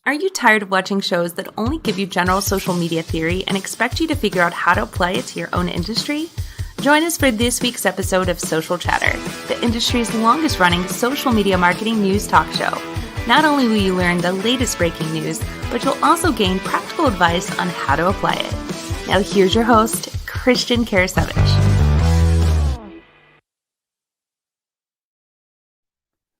Are you tired of watching shows that only give you general social media theory and expect you to figure out how to apply it to your own industry? Join us for this week's episode of Social Chatter, the industry's longest running social media marketing news talk show. Not only will you learn the latest breaking news, but you'll also gain practical advice on how to apply it. Now here's your host, Christian Karasiewicz.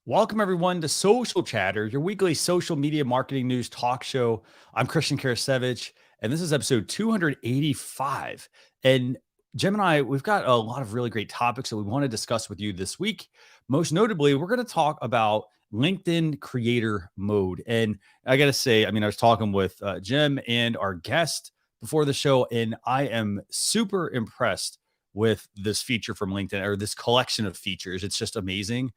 Welcome, everyone, to Social Chatter, your weekly social media marketing news talk show. I'm Christian Karasiewicz, and this is episode 285. And Jim and I, we've got a lot of really great topics that we want to discuss with you this week. Most notably, we're going to talk about LinkedIn creator mode. And I got to say, I was talking with Jim and our guest before the show, and I am super impressed with this feature from LinkedIn, or this collection of features. It's just amazing.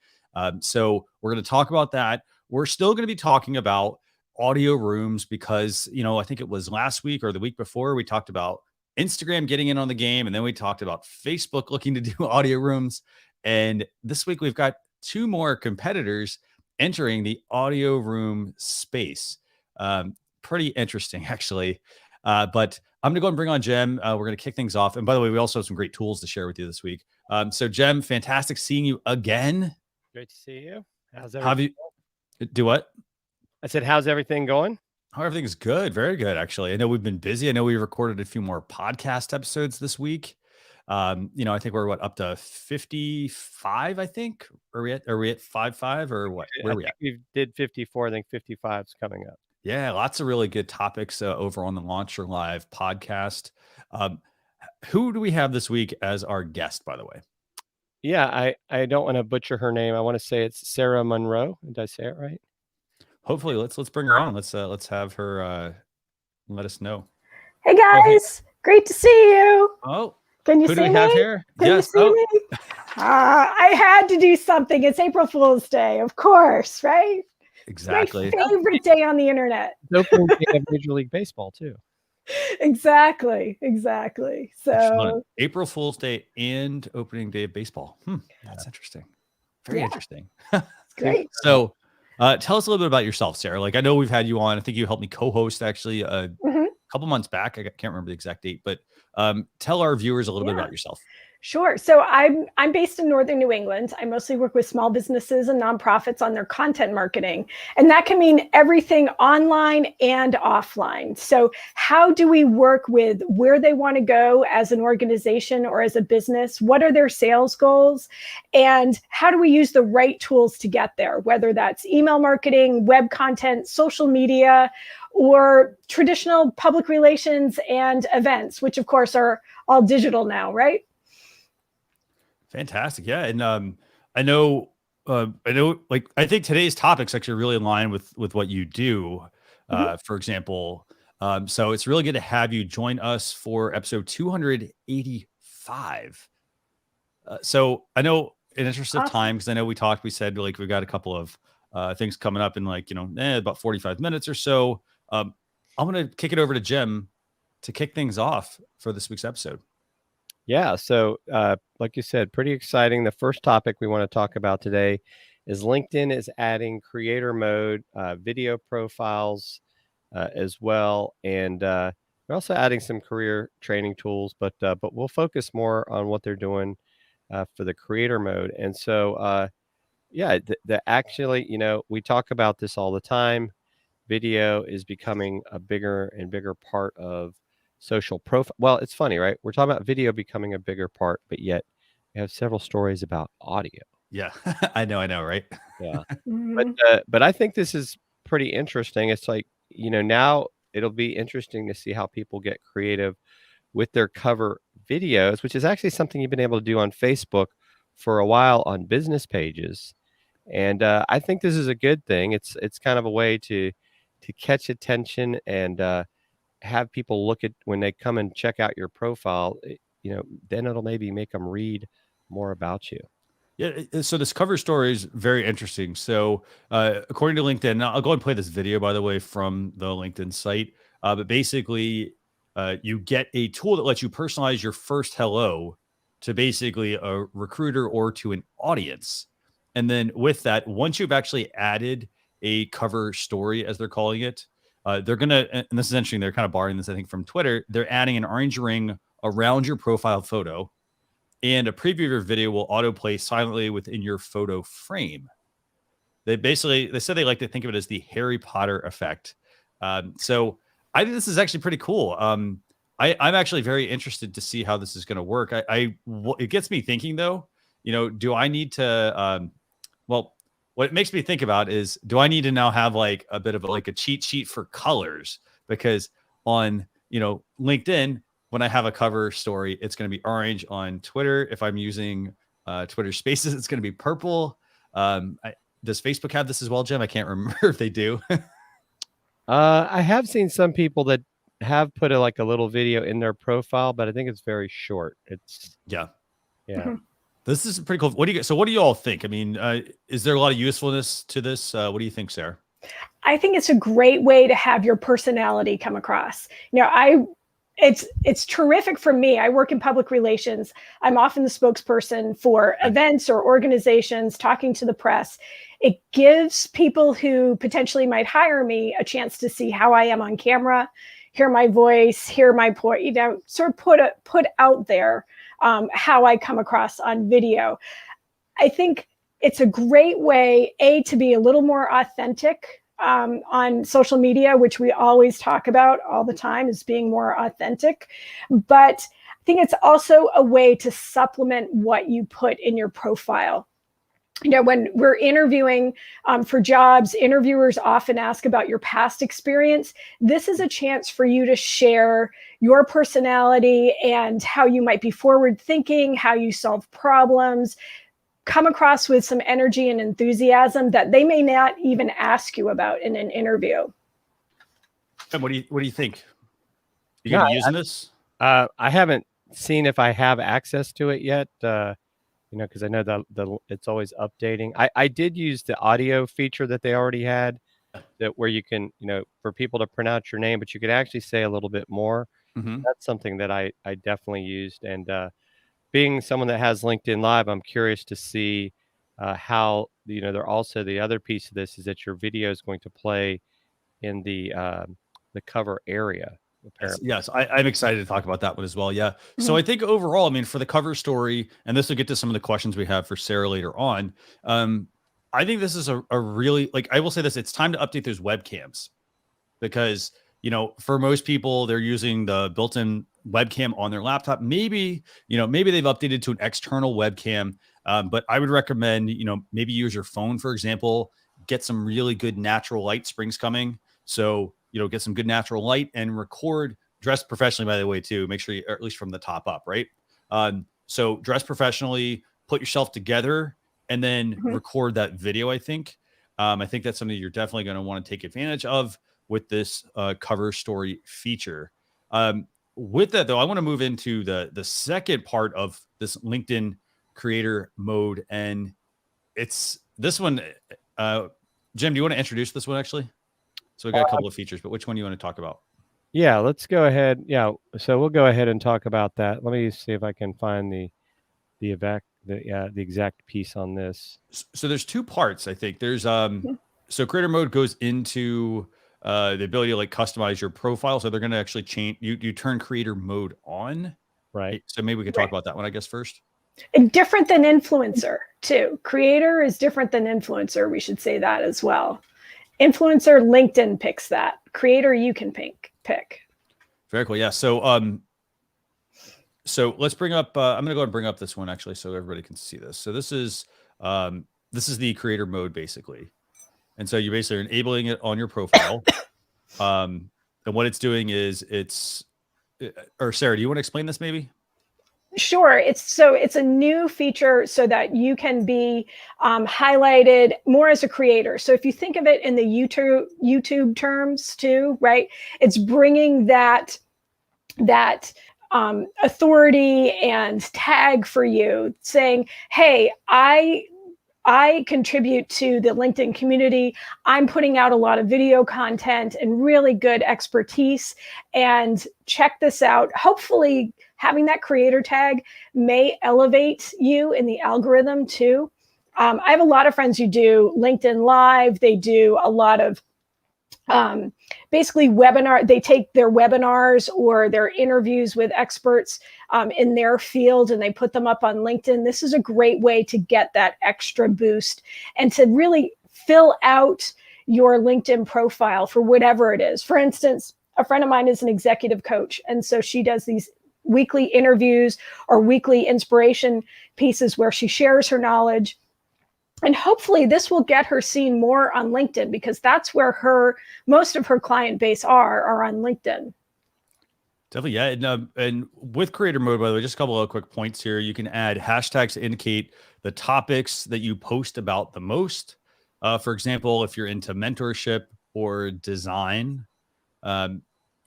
So we're going to talk about that. We're still going to be talking about audio rooms because, I think it was last week or the week before, we talked about Instagram getting in on the game. And then we talked about Facebook looking to do audio rooms. And this week we've got two more competitors entering the audio room space. Pretty interesting, actually. But I'm going to go and bring on Jem. We're going to kick things off. And by the way, we also have some great tools to share with you this week. So Jem, fantastic seeing you again. Great to see you. How's everything? Do what? I said, how's everything going? Oh, everything's good. Very good, actually. I know we've been busy. I know we recorded a few more podcast episodes this week. I think we're up to 55, I think. Are we at 55 or what? Where are we at? We did 54. I think 55 is coming up. Yeah, lots of really good topics over on the Launcher Live podcast. Who do we have this week as our guest, by the way? Yeah, I don't want to butcher her name. I want to say it's Sara Munro. Did I say it right? Hopefully, let's bring her on. Let's have her let us know. Hey guys, Great to see you. Oh, can you who see do we me? have here? Can Yes. you see me? I had to do something. It's April Fool's Day, of course, right? Exactly. My favorite day on the internet. It's opening day of Major League Baseball too. Exactly. So Excellent. April Fool's Day and opening day of baseball. That's interesting. Very interesting. great. So tell us a little bit about yourself, Sara. I know we've had you on. I think you helped me co-host actually a couple months back. I can't remember the exact date, but tell our viewers a little bit about yourself. Sure. So I'm based in Northern New England. I mostly work with small businesses and nonprofits on their content marketing. And that can mean everything online and offline. So how do we work with where they want to go as an organization or as a business? What are their sales goals? And how do we use the right tools to get there? Whether that's email marketing, web content, social media, or traditional public relations and events, which of course are all digital now, right? Fantastic. Yeah. And I know, I think today's topics actually really align with what you do, for example. So it's really good to have you join us for episode 285. So I know in interest of time, because I know we said we've got a couple of things coming up in about 45 minutes or so. I'm going to kick it over to Jim to kick things off for this week's episode. Yeah. So like you said, pretty exciting. The first topic we want to talk about today is LinkedIn is adding creator mode, video profiles as well. And we're also adding some career training tools, but we'll focus more on what they're doing for the creator mode. And so, actually, we talk about this all the time. Video is becoming a bigger and bigger part of social profile. Well, it's funny, right? We're talking about video becoming a bigger part, but yet we have several stories about audio. Yeah, I know, right? Yeah. But I think this is pretty interesting. It's now it'll be interesting to see how people get creative with their cover videos, which is actually something you've been able to do on Facebook for a while on business pages. And I think this is a good thing. It's kind of a way to catch attention and have people look at when they come and check out your profile, then it'll maybe make them read more about you. Yeah. So this cover story is very interesting. So according to LinkedIn, I'll go and play this video, by the way, from the LinkedIn site. But basically, you get a tool that lets you personalize your first hello to basically a recruiter or to an audience. And then with that, once you've actually added a cover story, as they're calling it, they're going to, and this is interesting, they're kind of borrowing this, I think, from Twitter. They're adding an orange ring around your profile photo, and a preview of your video will autoplay silently within your photo frame. They said they like to think of it as the Harry Potter effect. So I think this is actually pretty cool. I'm actually very interested to see how this is going to work. It gets me thinking though, do I need to, well, what it makes me think about is, do I need to now have like a bit of a cheat sheet for colors? Because on, LinkedIn, when I have a cover story, it's going to be orange. On Twitter, if I'm using Twitter Spaces, it's going to be purple. Does Facebook have this as well, Jim? I can't remember if they do. I have seen some people that have put a little video in their profile, but I think it's very short. Yeah. Mm-hmm. This is pretty cool. What do you all think? I mean, is there a lot of usefulness to this? What do you think, Sarah? I think it's a great way to have your personality come across. It's terrific for me. I work in public relations. I'm often the spokesperson for events or organizations, talking to the press. It gives people who potentially might hire me a chance to see how I am on camera, hear my voice, hear my point, sort of put out there how I come across on video. I think it's a great way, to be a little more authentic on social media, which we always talk about all the time, is being more authentic. But I think it's also a way to supplement what you put in your profile. When we're interviewing for jobs, interviewers often ask about your past experience. This is a chance for you to share your personality and how you might be forward thinking, how you solve problems, come across with some energy and enthusiasm that they may not even ask you about in an interview. And what do you think? You gonna be using this? I haven't seen if I have access to it yet. Because I know that it's always updating. I did use the audio feature that they already had, where you can, for people to pronounce your name, but you could actually say a little bit more. Mm-hmm. That's something that I definitely used. And being someone that has LinkedIn Live, I'm curious to see how, they're also, the other piece of this is that your video is going to play in the cover area. Apparently. Yes, I'm excited to talk about that one as well. Yeah. So I think overall, I mean, for the cover story, and this will get to some of the questions we have for Sarah later on. I think this is a really, I will say this, it's time to update those webcams, because, for most people, they're using the built-in webcam on their laptop. Maybe they've updated to an external webcam, but I would recommend, maybe use your phone, for example, get some really good natural light. Spring's coming. So, get some good natural light and record, dress professionally, by the way, too. Make sure or at least from the top up, right? So dress professionally, put yourself together, and then record that video, I think. I think that's something you're definitely going to want to take advantage of with this cover story feature. With that, though, I want to move into the second part of this LinkedIn creator mode. And it's this one. Jim, do you want to introduce this one, actually? So we got a couple of features, but which one do you want to talk about? Yeah, let's go ahead. Yeah, so we'll go ahead and talk about that. Let me see if I can find the exact piece on this. So there's two parts, I think. There's so creator mode goes into the ability to customize your profile. So they're going to actually change. You turn creator mode on, right? So maybe we could talk about that one, I guess, first. And different than influencer too. Creator is different than influencer. We should say that as well. Influencer, LinkedIn picks that. Creator, you can pick. Very cool. Yeah. So let's bring up. I'm going to go ahead and bring up this one, actually, so everybody can see this. So this is the creator mode, basically, and so you're basically enabling it on your profile. And what it's doing is or Sarah, do you want to explain this maybe? Sure. It's a new feature so that you can be highlighted more as a creator. So if you think of it in the YouTube terms too, right? It's bringing that authority and tag for you, saying, "Hey, I contribute to the LinkedIn community. I'm putting out a lot of video content and really good expertise. And check this out." Hopefully, having that creator tag may elevate you in the algorithm too. I have a lot of friends who do LinkedIn Live. They do a lot of basically they take their webinars or their interviews with experts in their field and they put them up on LinkedIn. This is a great way to get that extra boost and to really fill out your LinkedIn profile for whatever it is. For instance, a friend of mine is an executive coach, and so she does these weekly interviews or weekly inspiration pieces where she shares her knowledge. And hopefully this will get her seen more on LinkedIn, because that's where most of her client base are on LinkedIn. Definitely, yeah. And with creator mode, by the way, just a couple of quick points here. You can add hashtags to indicate the topics that you post about the most. For example, if you're into mentorship or design,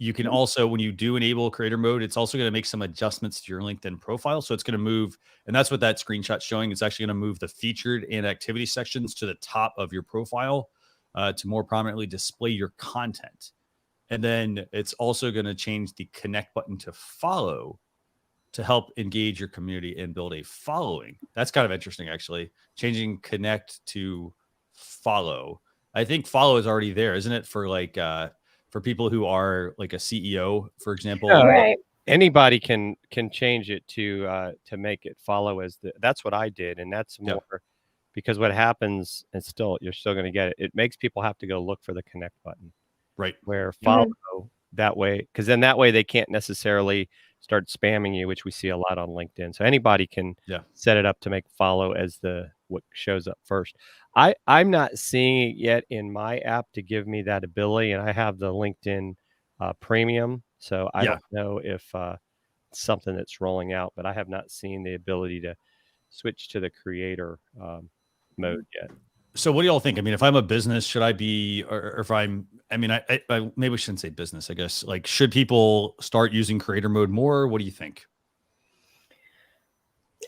you can also, when you do enable creator mode, it's also going to make some adjustments to your LinkedIn profile. So it's going to move, and that's what that screenshot's showing. It's actually going to move the featured and activity sections to the top of your profile to more prominently display your content. And then it's also going to change the connect button to follow to help engage your community and build a following. That's kind of interesting, actually. Changing connect to follow. I think follow is already there, isn't it? For people who are like a CEO, for example. Right. Anybody can change it to make it follow that's what I did. And that's more because what happens, and you're still going to get it. It makes people have to go look for the connect button. Right. Where follow that way, because then that way they can't necessarily start spamming you, which we see a lot on LinkedIn. So anybody can set it up to make follow as what shows up first. I'm not seeing it yet in my app to give me that ability, and I have the LinkedIn premium, so I don't know if it's something that's rolling out, but I have not seen the ability to switch to the creator mode yet. So what do y'all think? I mean, if I'm a business, should I be, or if I maybe we shouldn't say business, I guess, like, should people start using creator mode more? What do you think?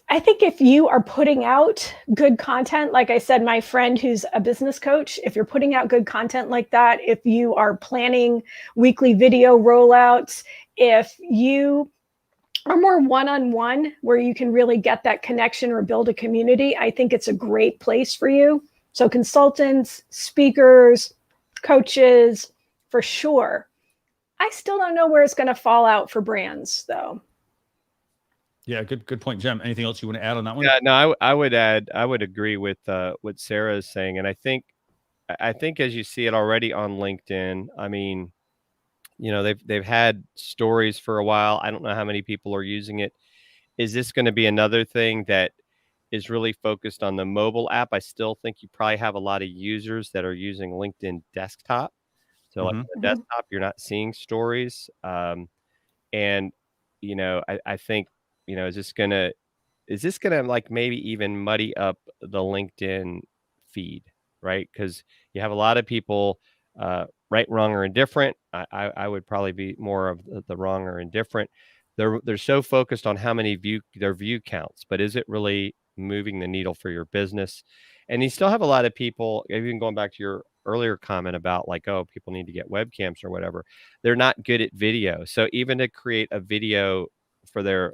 I think if you are putting out good content, like I said, my friend who's a business coach, if you're putting out good content like that, if you are planning weekly video rollouts, if you are more one-on-one where you can really get that connection or build a community, I think it's a great place for you. So consultants, speakers, coaches, for sure. I still don't know where it's going to fall out for brands, though. Yeah, good point, Jem. Anything else you want to add on that one? Yeah, no, I would agree with what Sara is saying, and I think as you see it already on LinkedIn, I mean, they've had stories for a while. I don't know how many people are using it. Is this going to be another thing that is really focused on the mobile app? I still think you probably have a lot of users that are using LinkedIn desktop. So like on the desktop, you're not seeing stories. And, I think, is this gonna like maybe even muddy up the LinkedIn feed, right? Because you have a lot of people, right, wrong, or indifferent. I would probably be more of the wrong or indifferent. They're so focused on how many their view counts, but is it really moving the needle for your business? And you still have a lot of people, even going back to your earlier comment about like, oh, people need to get webcams or whatever. They're not good at video. So even to create a video for their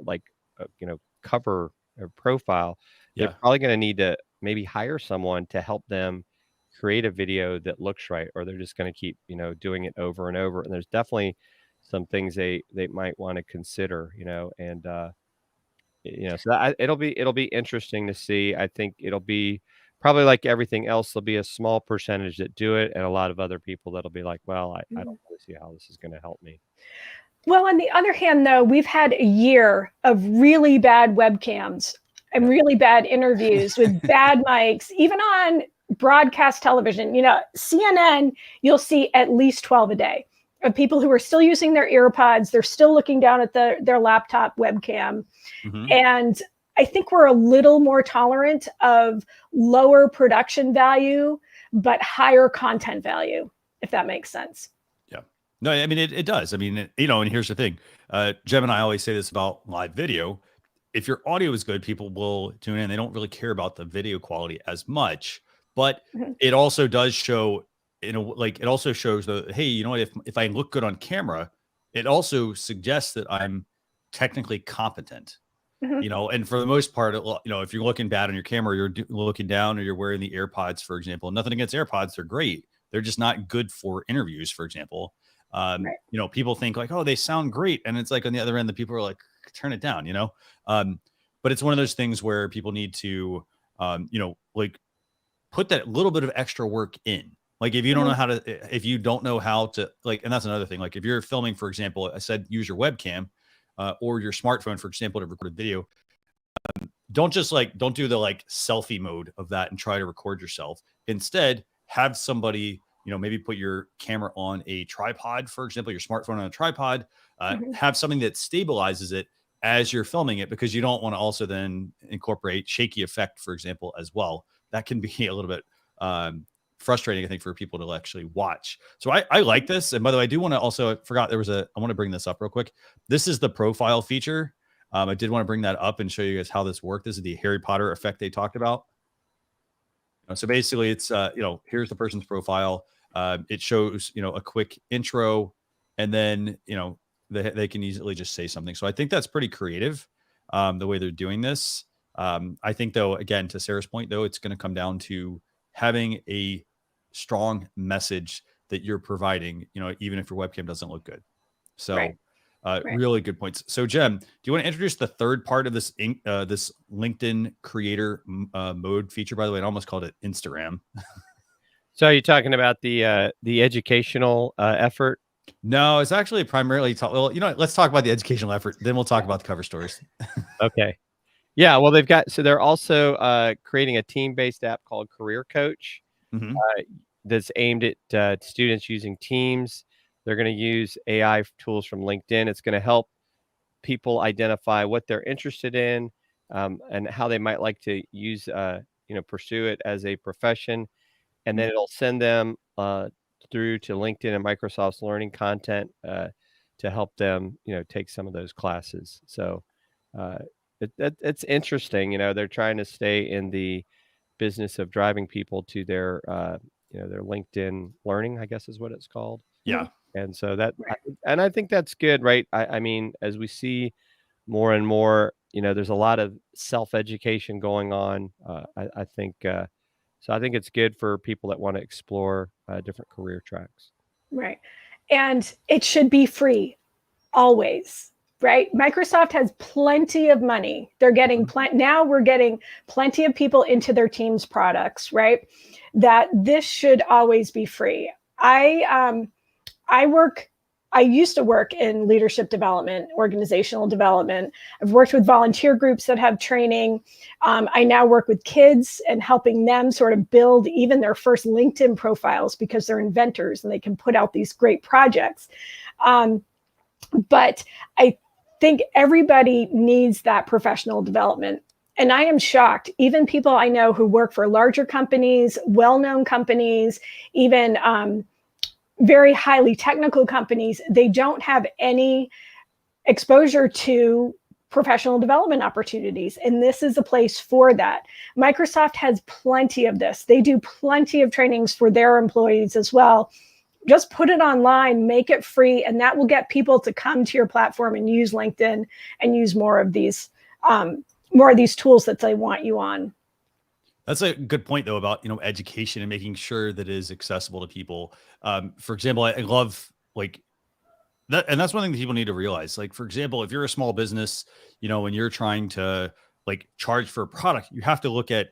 cover or profile, they're probably going to need to maybe hire someone to help them create a video that looks right, or they're just going to keep, doing it over and over. And there's definitely some things they might want to consider, and so it'll be interesting to see. I think it'll be probably like everything else. There'll be a small percentage that do it, and a lot of other people that'll be like, well, I don't really see how this is going to help me. Well, on the other hand, though, we've had a year of really bad webcams and really bad interviews with bad mics, even on broadcast television. CNN, you'll see at least 12 a day of people who are still using their earpods. They're still looking down at their laptop webcam. And I think we're a little more tolerant of lower production value, but higher content value, if that makes sense. Yeah. No, I mean, it does. I mean, and here's the thing. Jem and I always say this about live video. If your audio is good, people will tune in. They don't really care about the video quality as much, but it also does show, it also shows hey, you know what, if I look good on camera, it also suggests that I'm technically competent. And for the most part, if you're looking bad on your camera, you're looking down, or you're wearing the AirPods, for example. Nothing against AirPods, they're great, they're just not good for interviews, for example. Right. You know, people think like, oh, they sound great. And it's like on the other end, the people are like, turn it down, you know? But it's one of those things where people need to, you know, like put that little bit of extra work in. Like if you don't know how to, if you don't know how to like, and that's another thing. Like if you're filming, for example, I said, use your webcam or your smartphone, for example, to record a video. Don't do the like selfie mode of that and try to record yourself. Instead, have somebody, you know, maybe put your camera on a tripod, for example, your smartphone on a tripod, have something that stabilizes it as you're filming it, because you don't want to also then incorporate shaky effect, for example, as well. That can be a little bit frustrating, I think, for people to actually watch. So I like this. And by the way, I do want to also, I forgot I want to bring this up real quick. This is the profile feature. I did want to bring that up and show you guys how this worked. This is the Harry Potter effect they talked about. So basically it's, you know, here's the person's profile. It shows, you know, a quick intro, and then, you know, they can easily just say something. So I think that's pretty creative, the way they're doing this. I think, though, again, to Sarah's point, though, it's going to come down to having a strong message that you're providing, you know, even if your webcam doesn't look good. So Right. really good points. So Jem, do you want to introduce the third part of this this LinkedIn creator mode feature? By the way, I almost called it Instagram. So you're talking about the educational effort? No, it's actually primarily well, you know, let's talk about the educational effort, then we'll talk about the cover stories. Okay. Yeah, well, they're also creating a team-based app called Career Coach that's aimed at students using Teams. They're going to use AI tools from LinkedIn. It's going to help people identify what they're interested in and how they might like to use, you know, pursue it as a profession. And then it'll send them through to LinkedIn and Microsoft's learning content to help them, you know, take some of those classes. So it's interesting. You know, they're trying to stay in the business of driving people to their, you know, their LinkedIn learning, I guess is what it's called. Yeah. And so and I think that's good, right? I mean, as we see more and more, you know, there's a lot of self-education going on. I think, so I think it's good for people that want to explore different career tracks. Right. And it should be free always, right? Microsoft has plenty of money. They're getting now we're getting plenty of people into their Teams products, right? That this should always be free. I used to work in leadership development, organizational development. I've worked with volunteer groups that have training. I now work with kids and helping them sort of build even their first LinkedIn profiles because they're inventors and they can put out these great projects. But I think everybody needs that professional development. And I am shocked, even people I know who work for larger companies, well-known companies, even very highly technical companies, they don't have any exposure to professional development opportunities. And this is a place for that. Microsoft has plenty of this. They do plenty of trainings for their employees as well. Just put it online, make it free, and that will get people to come to your platform and use LinkedIn and use more of these tools that they want you on. That's a good point, though, about, you know, education and making sure that it is accessible to people. For example, I love like that. And that's one thing that people need to realize. Like, for example, if you're a small business, you know, and you're trying to like charge for a product, you have to look at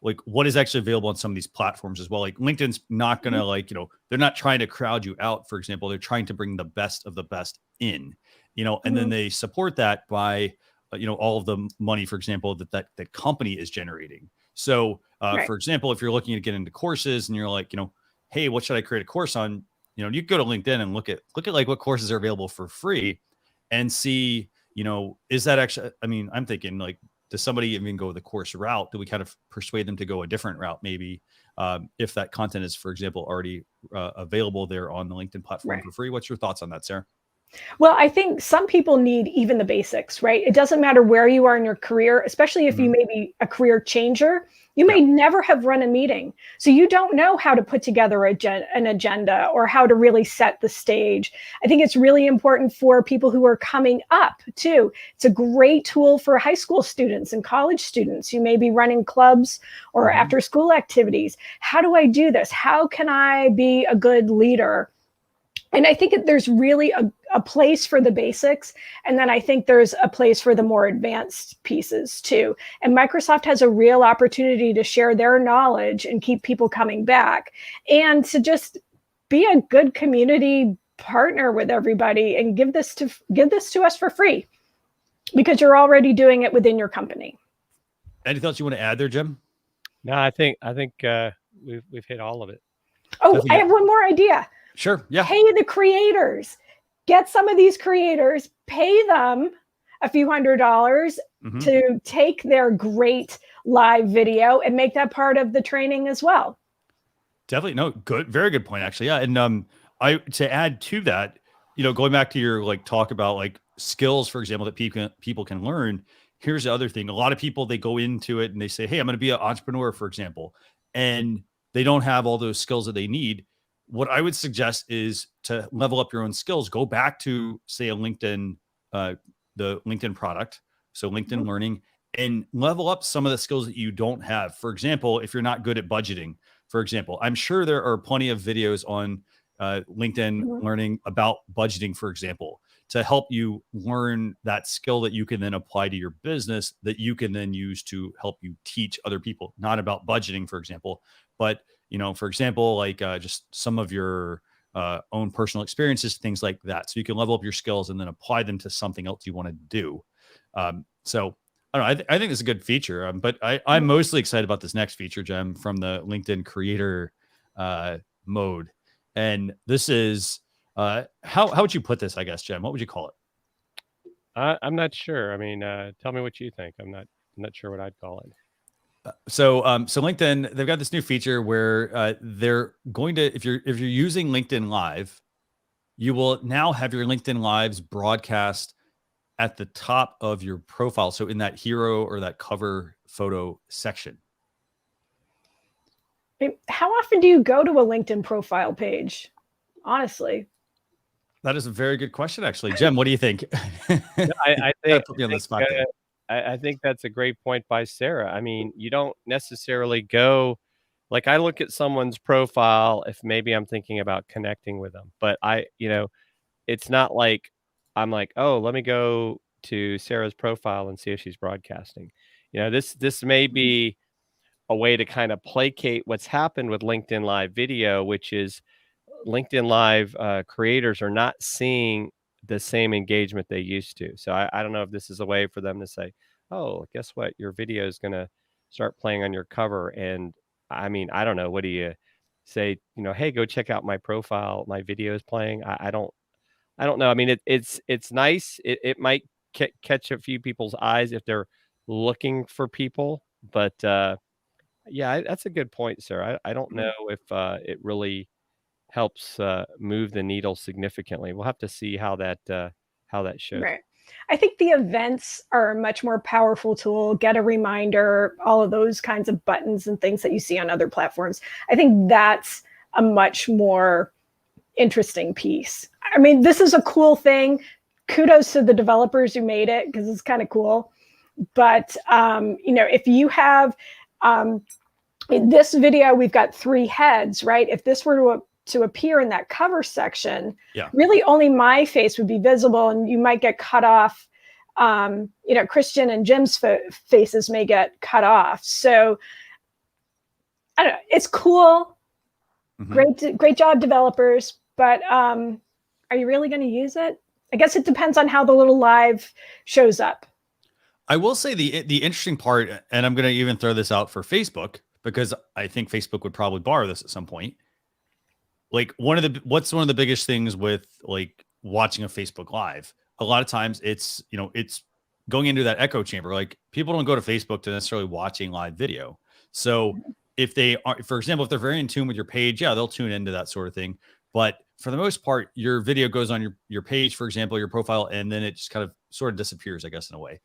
like what is actually available on some of these platforms as well. Like LinkedIn's not going to like, you know, they're not trying to crowd you out. For example, they're trying to bring the best of the best in, you know, and then they support that by, you know, all of the money, for example, that company is generating. So, for example, if you're looking to get into courses and you're like, you know, hey, what should I create a course on? You know, you go to LinkedIn and look at like what courses are available for free and see, you know, is that actually, I mean, I'm thinking like, does somebody even go the course route? Do we kind of persuade them to go a different route? Maybe if that content is, for example, already available there on the LinkedIn platform for free. What's your thoughts on that, Sarah? Well, I think some people need even the basics, right? It doesn't matter where you are in your career, especially if you may be a career changer. You may never have run a meeting. So you don't know how to put together an agenda or how to really set the stage. I think it's really important for people who are coming up too. It's a great tool for high school students and college students who may be running clubs or after school activities. How do I do this? How can I be a good leader? And I think there's really a place for the basics. And then I think there's a place for the more advanced pieces too. And Microsoft has a real opportunity to share their knowledge and keep people coming back and to just be a good community partner with everybody and give this to us for free because you're already doing it within your company. Any thoughts you want to add there, Jim? No, I think we've hit all of it. Oh, I have one more idea. Sure. Yeah. Pay the creators. Get some of these creators, pay them a few $100s to take their great live video and make that part of the training as well. Definitely. No, good. Very good point, actually. Yeah. And to add to that, going back to your talk about skills, for example, that people can learn. Here's the other thing. A lot of people, they go into it and they say, hey, I'm going to be an entrepreneur, for example, and they don't have all those skills that they need. What I would suggest is to level up your own skills. Go back to, say, a LinkedIn, the LinkedIn product, so LinkedIn Learning, and level up some of the skills that you don't have. For example, if you're not good at budgeting, for example, I'm sure there are plenty of videos on LinkedIn Learning about budgeting, for example, to help you learn that skill that you can then apply to your business, that you can then use to help you teach other people. Not about budgeting, for example, but for example, just some of your own personal experiences, things like that. So you can level up your skills and then apply them to something else you want to do. So I don't know. I think it's a good feature, but I'm mostly excited about this next feature, Jem, from the LinkedIn creator mode. And this is, how would you put this, I guess, Jem? What would you call it? I'm not sure. I mean, tell me what you think. I'm not sure what I'd call it. So LinkedIn, they've got this new feature where they're going to, if you're using LinkedIn Live, you will now have your LinkedIn Lives broadcast at the top of your profile. So in that hero or that cover photo section. How often do you go to a LinkedIn profile page? Honestly. That is a very good question, actually. Jem, what do you think? I think put me on the spot there. I think that's a great point by Sara. I mean, you don't necessarily go, I look at someone's profile if maybe I'm thinking about connecting with them, but it's not like I'm like, oh, let me go to Sara's profile and see if she's broadcasting. This may be a way to kind of placate what's happened with LinkedIn Live video, which is LinkedIn Live creators are not seeing the same engagement they used to. So I don't know if this is a way for them to say, oh, guess what? Your video is going to start playing on your cover. And I mean, I don't know. What do you say? Hey, go check out my profile. My video is playing. I don't know. I mean, it's nice. It might catch a few people's eyes if they're looking for people. But yeah, that's a good point, Sara. I don't know if it really helps move the needle significantly. We'll have to see how that shows. Right. I think the events are a much more powerful tool. Get a reminder, all of those kinds of buttons and things that you see on other platforms. I think that's a much more interesting piece. I mean, this is a cool thing. Kudos to the developers who made it because it's kind of cool. But if you have in this video, we've got 3 heads, right? If this were to appear in that cover section, really only my face would be visible and you might get cut off. Christian and Jim's faces may get cut off. So I don't know, it's cool. Great job, developers. But are you really going to use it? I guess it depends on how the little live shows up. I will say the interesting part, and I'm going to even throw this out for Facebook, because I think Facebook would probably borrow this at some point. What's one of the biggest things with watching a Facebook Live? A lot of times it's going into that echo chamber. People don't go to Facebook to necessarily watching live video. So if they are, for example, if they're very in tune with your page, they'll tune into that sort of thing. But for the most part, your video goes on your page, for example, your profile, and then it just kind of sort of disappears, I guess, in a way.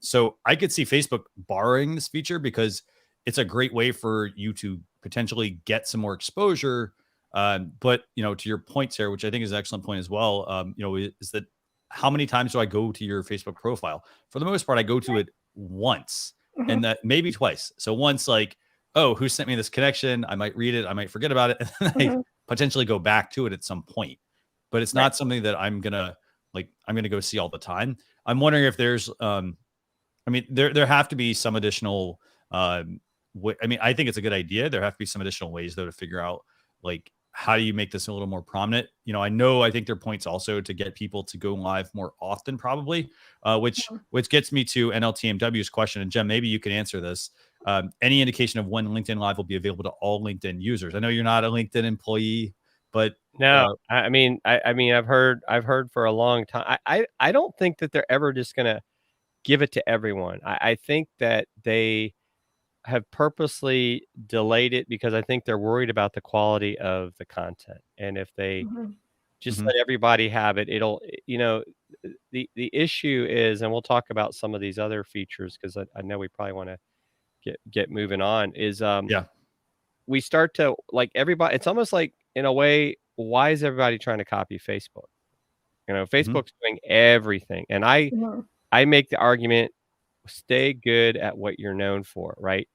So I could see Facebook borrowing this feature because it's a great way for you to potentially get some more exposure. But, to your point, Sarah, which I think is an excellent point as well, is that how many times do I go to your Facebook profile? For the most part, I go to it once and that maybe twice. So once like, oh, who sent me this connection? I might read it. I might forget about it. And then I potentially go back to it at some point, but it's not something that I'm going to go see all the time. I'm wondering if there's, there have to be some additional, I think it's a good idea. There have to be some additional ways though, to figure out like, how do you make this a little more prominent? I think their point's also to get people to go live more often, probably, which gets me to NLTMW's question. And Jem, maybe you can answer this. Any indication of when LinkedIn Live will be available to all LinkedIn users? I know you're not a LinkedIn employee, but no, I've heard for a long time. I don't think that they're ever just going to give it to everyone. I think that they have purposely delayed it because I think they're worried about the quality of the content. And if they just let everybody have it, it'll, the issue is, and we'll talk about some of these other features because I know we probably want to get moving on, is we start to like everybody, it's almost like in a way, why is everybody trying to copy Facebook? Facebook's doing everything. And I make the argument, stay good at what you're known for, right?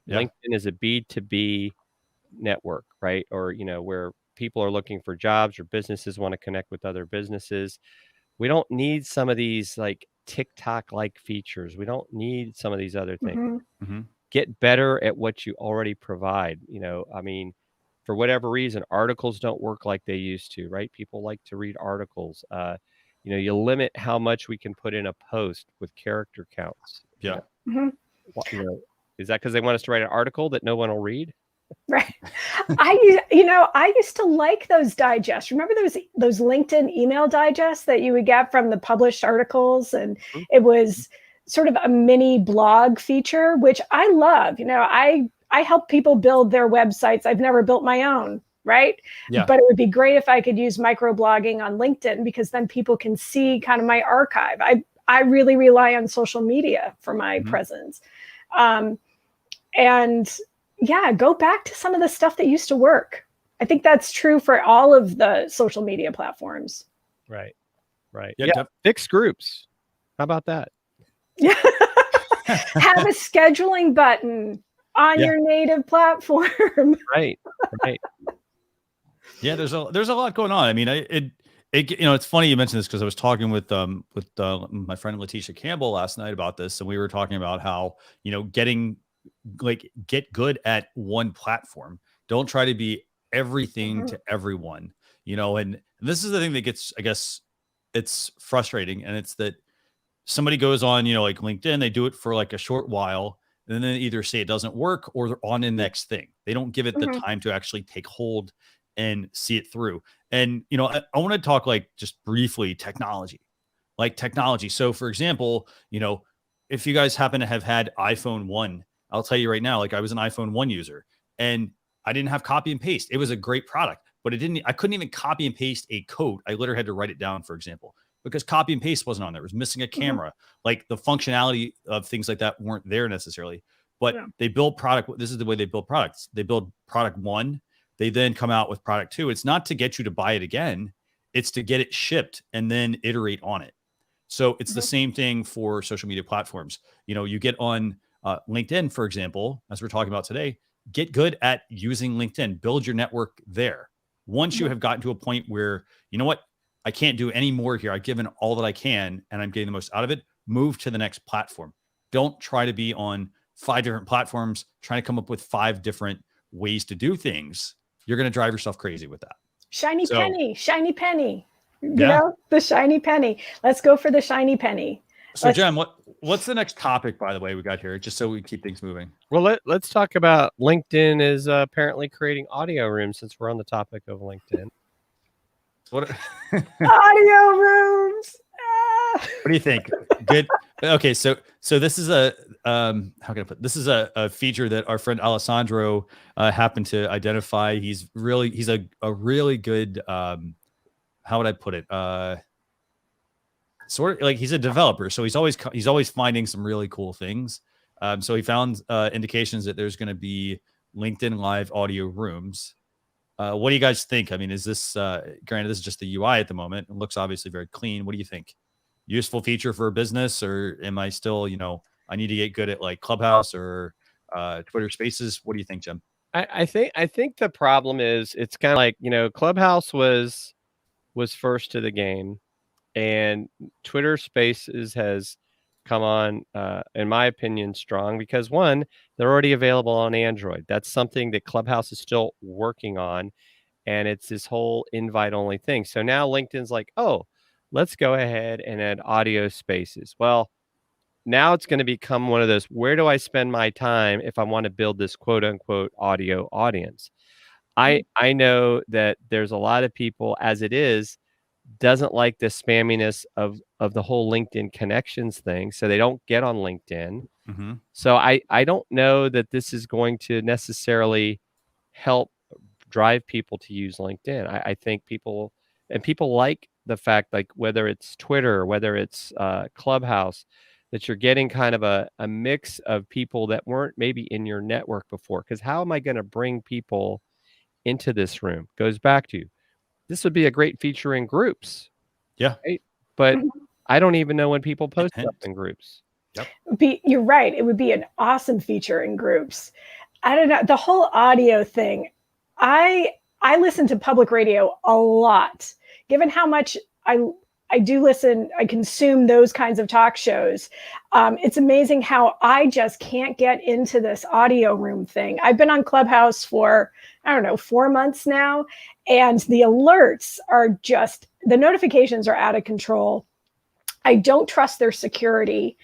Yeah. LinkedIn is a B2B network, right? Or, where people are looking for jobs or businesses want to connect with other businesses. We don't need some of these like TikTok-like features. We don't need some of these other things. Get better at what you already provide. For whatever reason, articles don't work like they used to, right? People like to read articles. You limit how much we can put in a post with character counts. Yeah. Is that because they want us to write an article that no one will read? Right. I used to like those digests. Remember those LinkedIn email digests that you would get from the published articles? And it was sort of a mini blog feature, which I love. I help people build their websites. I've never built my own. Right. Yeah. But it would be great if I could use microblogging on LinkedIn because then people can see kind of my archive. I really rely on social media for my presence. Go back to some of the stuff that used to work. I think that's true for all of the social media platforms. Right. Yeah. Fixed groups. How about that? Yeah. Have a scheduling button on your native platform. Right. Yeah, there's a lot going on. I mean, it's funny you mentioned this because I was talking with my friend Letitia Campbell last night about this, and we were talking about how get good at one platform. Don't try to be everything to everyone. And this is the thing that gets, I guess, it's frustrating, and it's that somebody goes on, like LinkedIn, they do it for like a short while, and then they either say it doesn't work or they're on the next thing. They don't give it the time to actually take hold and see it through. And, I want to talk like just briefly technology. So for example, if you guys happen to have had iPhone 1, I'll tell you right now, like I was an iPhone 1 user and I didn't have copy and paste. It was a great product, but I couldn't even copy and paste a code. I literally had to write it down, for example, because copy and paste wasn't on there. It was missing a camera. Like the functionality of things like that weren't there necessarily, but they build product. This is the way they build products. They build product 1. They then come out with product 2. It's not to get you to buy it again. It's to get it shipped and then iterate on it. So it's the same thing for social media platforms. You get on LinkedIn, for example, as we're talking about today, get good at using LinkedIn, build your network there. Once you have gotten to a point where, you know what, I can't do any more here. I've given all that I can and I'm getting the most out of it. Move to the next platform. Don't try to be on 5 different platforms, trying to come up with 5 different ways to do things. You're going to drive yourself crazy with that. Shiny penny. The shiny penny. Let's go for the shiny penny. So Jen, what's the next topic, by the way, we got here, just so we keep things moving? Well, let's talk about LinkedIn is apparently creating audio rooms since we're on the topic of LinkedIn. What audio rooms? What do you think? Good. Okay, so this is a how can I put this is a feature that our friend Alessandro happened to identify. He's a really good how would I put it? Sort of like he's a developer, so he's always finding some really cool things. So he found indications that there's going to be LinkedIn Live audio rooms. What do you guys think? I mean, is this granted this is just the UI at the moment? It looks obviously very clean. What do you think? Useful feature for a business, or am I still, I need to get good at like Clubhouse or Twitter Spaces? What do you think, Jim? I think the problem is it's kind of like, Clubhouse was first to the game, and Twitter Spaces has come on, in my opinion, strong because one, they're already available on Android. That's something that Clubhouse is still working on, and it's this whole invite only thing. So now LinkedIn's like, oh, let's go ahead and add audio spaces. Well, now it's going to become one of those, where do I spend my time if I want to build this quote unquote audio audience? I know that there's a lot of people, as it is, doesn't like the spamminess of the whole LinkedIn connections thing, so they don't get on LinkedIn. Mm-hmm. So I don't know that this is going to necessarily help drive people to use LinkedIn. I think people like the fact, like whether it's Twitter, whether it's Clubhouse, that you're getting kind of a mix of people that weren't maybe in your network before. Because how am I going to bring people into this room? Goes back to, this would be a great feature in groups. Yeah. Right? But I don't even know when people post stuff in groups. Yep. You're right. It would be an awesome feature in groups. I don't know. The whole audio thing, I listen to public radio a lot. Given how much I do listen, I consume those kinds of talk shows. It's amazing how I just can't get into this audio room thing. I've been on Clubhouse for, 4 months now, and the alerts are just, the notifications are out of control. I don't trust their security.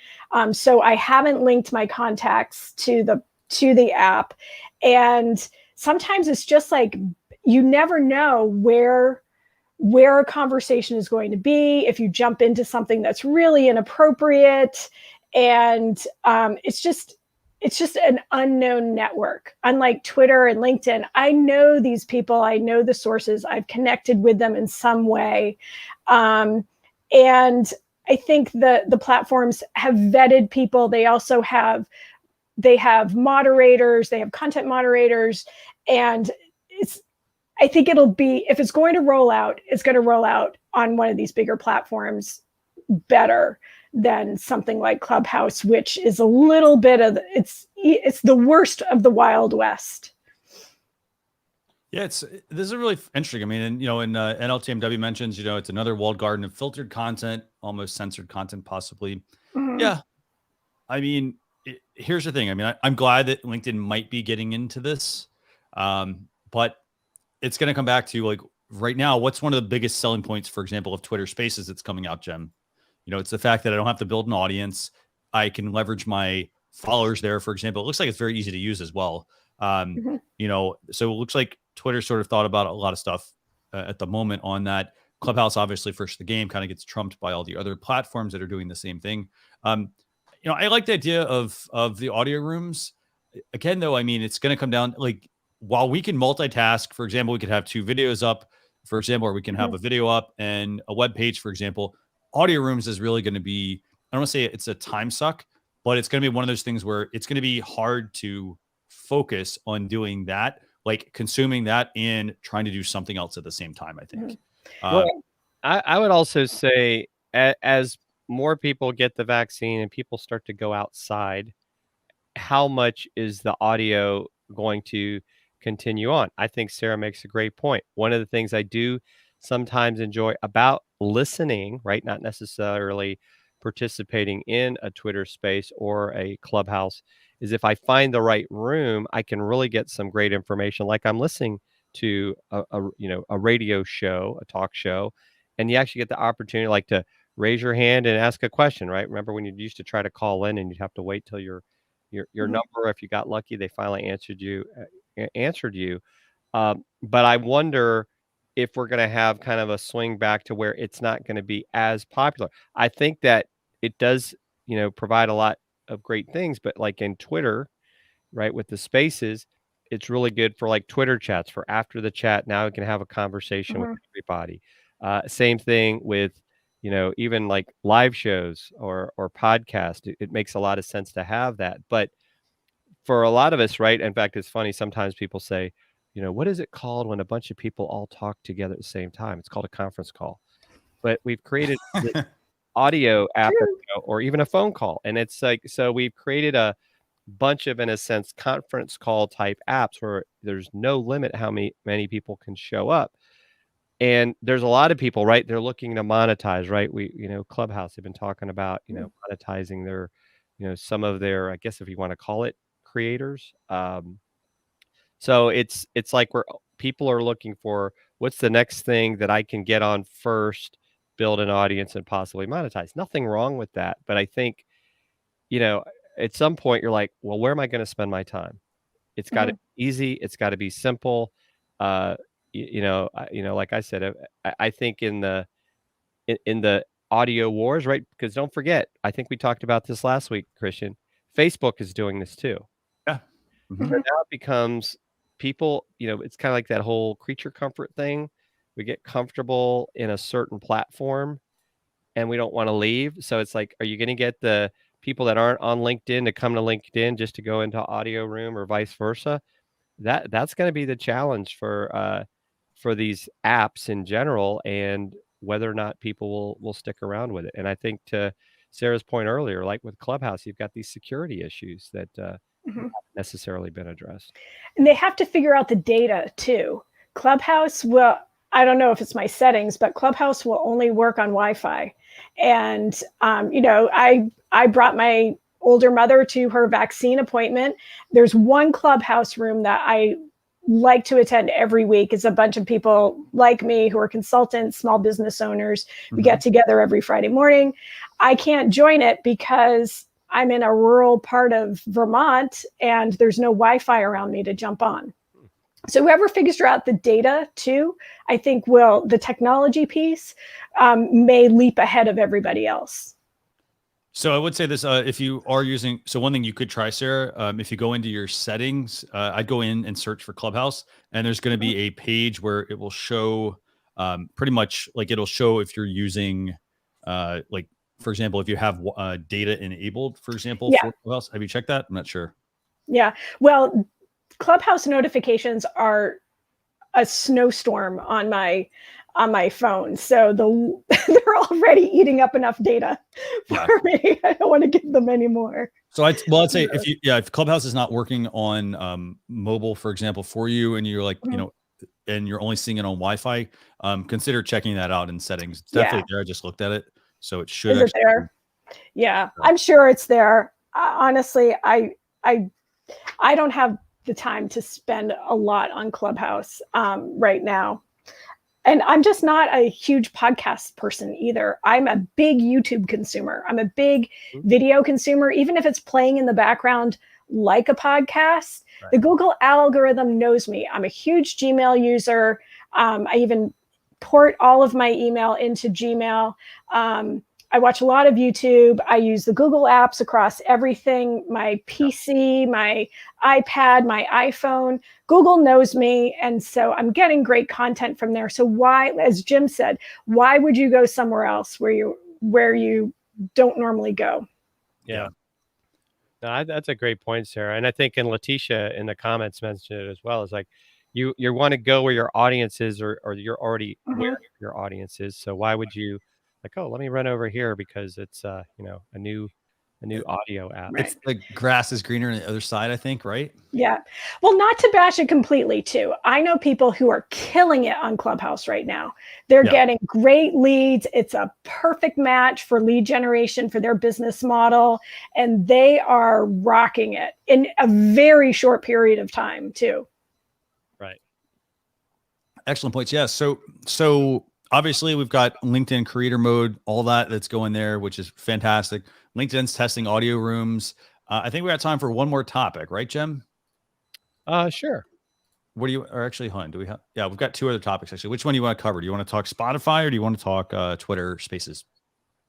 So I haven't linked my contacts to the app. And sometimes it's just like, you never know where a conversation is going to be if you jump into something that's really inappropriate. And it's just an unknown network. Unlike Twitter and LinkedIn, I know these people, I know the sources, I've connected with them in some way. And I think the platforms have vetted people. They also have moderators, they have content moderators, and I think it'll be, if it's going to roll out, it's going to roll out on one of these bigger platforms better than something like Clubhouse, which is a little bit of, it's the worst of the Wild West. Yeah, this is really interesting. I mean, and in NLTMW mentions, it's another walled garden of filtered content, almost censored content, possibly. Mm-hmm. Yeah, I mean, here's the thing. I mean, I'm glad that LinkedIn might be getting into this, but it's going to come back to, like, right now, what's one of the biggest selling points, for example, of Twitter Spaces that's coming out, Jem? It's the fact that I don't have to build an audience. I can leverage my followers there, for example. It looks like it's very easy to use as well. Mm-hmm. So it looks like Twitter sort of thought about a lot of stuff at the moment on that. Clubhouse, obviously, first the game, kind of gets trumped by all the other platforms that are doing the same thing. I like the idea of the audio rooms. Again, though, I mean, it's going to come down, like, while we can multitask, for example, we could have 2 videos up, for example, or we can have a video up and a web page, for example. Audio rooms is really going to be, I don't want to say it's a time suck, but it's going to be one of those things where it's going to be hard to focus on doing that, like consuming that and trying to do something else at the same time, I think. Well, I would also say, as more people get the vaccine and people start to go outside, how much is the audio going to continue on? I think Sara makes a great point. One of the things I do sometimes enjoy about listening, right, not necessarily participating in a Twitter space or a Clubhouse, is if I find the right room, I can really get some great information. Like I'm listening to a radio show, a talk show, and you actually get the opportunity, like, to raise your hand and ask a question, right? Remember when you used to try to call in and you'd have to wait till your number, if you got lucky, they finally answered you. But I wonder if we're going to have kind of a swing back to where it's not going to be as popular. I think that it does, provide a lot of great things, but like in Twitter, right, with the spaces, it's really good for like Twitter chats for after the chat. Now we can have a conversation with everybody. Same thing with, even like live shows or podcast. It makes a lot of sense to have that. But for a lot of us, right? In fact, it's funny. Sometimes people say, what is it called when a bunch of people all talk together at the same time? It's called a conference call. But we've created this audio app or even a phone call. And it's like, so we've created a bunch of, in a sense, conference call type apps where there's no limit how many people can show up. And there's a lot of people, right? They're looking to monetize, right? Clubhouse have been talking about, monetizing their, some of their, I guess if you want to call it creators. So it's like people are looking for what's the next thing that I can get on first, build an audience and possibly monetize. Nothing wrong with that. But I think, at some point you're like, well, where am I going to spend my time? It's got to be easy. It's got to be simple. Like I said, I think in the audio wars, right? Because don't forget, I think we talked about this last week, Christian. Facebook is doing this too. Yeah. So now it becomes people, it's kind of like that whole creature comfort thing. We get comfortable in a certain platform and we don't want to leave. So it's like, are you going to get the people that aren't on LinkedIn to come to LinkedIn just to go into Audio Room or vice versa? That's going to be the challenge for these apps in general, and whether or not people will stick around with it. And I think to Sarah's point earlier, like with Clubhouse, you've got these security issues that haven't necessarily been addressed. And they have to figure out the data too. Clubhouse will, I don't know if it's my settings, but Clubhouse will only work on Wi-Fi. And, I brought my older mother to her vaccine appointment. There's one Clubhouse room that I like to attend every week. It's a bunch of people like me who are consultants, small business owners. We get together every Friday morning. I can't join it because I'm in a rural part of Vermont and there's no Wi-Fi around me to jump on. So whoever figures out the data too, I think the technology piece may leap ahead of everybody else. So I would say this, if you are using, so one thing you could try, Sarah, if you go into your settings, I'd go in and search for Clubhouse, and there's going to be a page where it will show pretty much like it'll show if you're using, like, for example, if you have data enabled, for example, for Clubhouse. Have you checked that? I'm not sure. Yeah. Well, Clubhouse notifications are a snowstorm on my phone. So they're already eating up enough data for me. I don't want to give them any more. So I'd say if Clubhouse is not working on mobile, for example, for you, and you're like, and you're only seeing it on Wi-Fi, consider checking that out in settings. It's definitely there. I just looked at it. So it should. Is it there? Yeah, I'm sure it's there. Honestly, I don't have the time to spend a lot on Clubhouse right now. And I'm just not a huge podcast person either. I'm a big YouTube consumer. I'm a big video consumer, even if it's playing in the background like a podcast. Right. The Google algorithm knows me. I'm a huge Gmail user. I even port all of my email into Gmail. I watch a lot of YouTube. I use the Google apps across everything, my PC, my iPad, my iPhone. Google knows me. And so I'm getting great content from there. So why, as Jim said, why would you go somewhere else where you don't normally go? Yeah. No, that's a great point, Sarah. And I think Letitia in the comments mentioned it as well. It's like you want to go where your audience is, or you're already where your audience is. So why would you like, oh, let me run over here because it's a new audio app. Right. It's the grass is greener on the other side, I think, right? Yeah. Well, not to bash it completely too. I know people who are killing it on Clubhouse right now. They're getting great leads. It's a perfect match for lead generation for their business model. And they are rocking it in a very short period of time too. Right. Excellent points. Yes. So obviously we've got LinkedIn creator mode, all that's going there, which is fantastic. LinkedIn's testing audio rooms. I think we got time for one more topic, right, Jim? Sure. What do you, or actually, Hun, do we have, we've got two other topics actually. Which one do you want to cover? Do you want to talk Spotify or do you want to talk Twitter Spaces?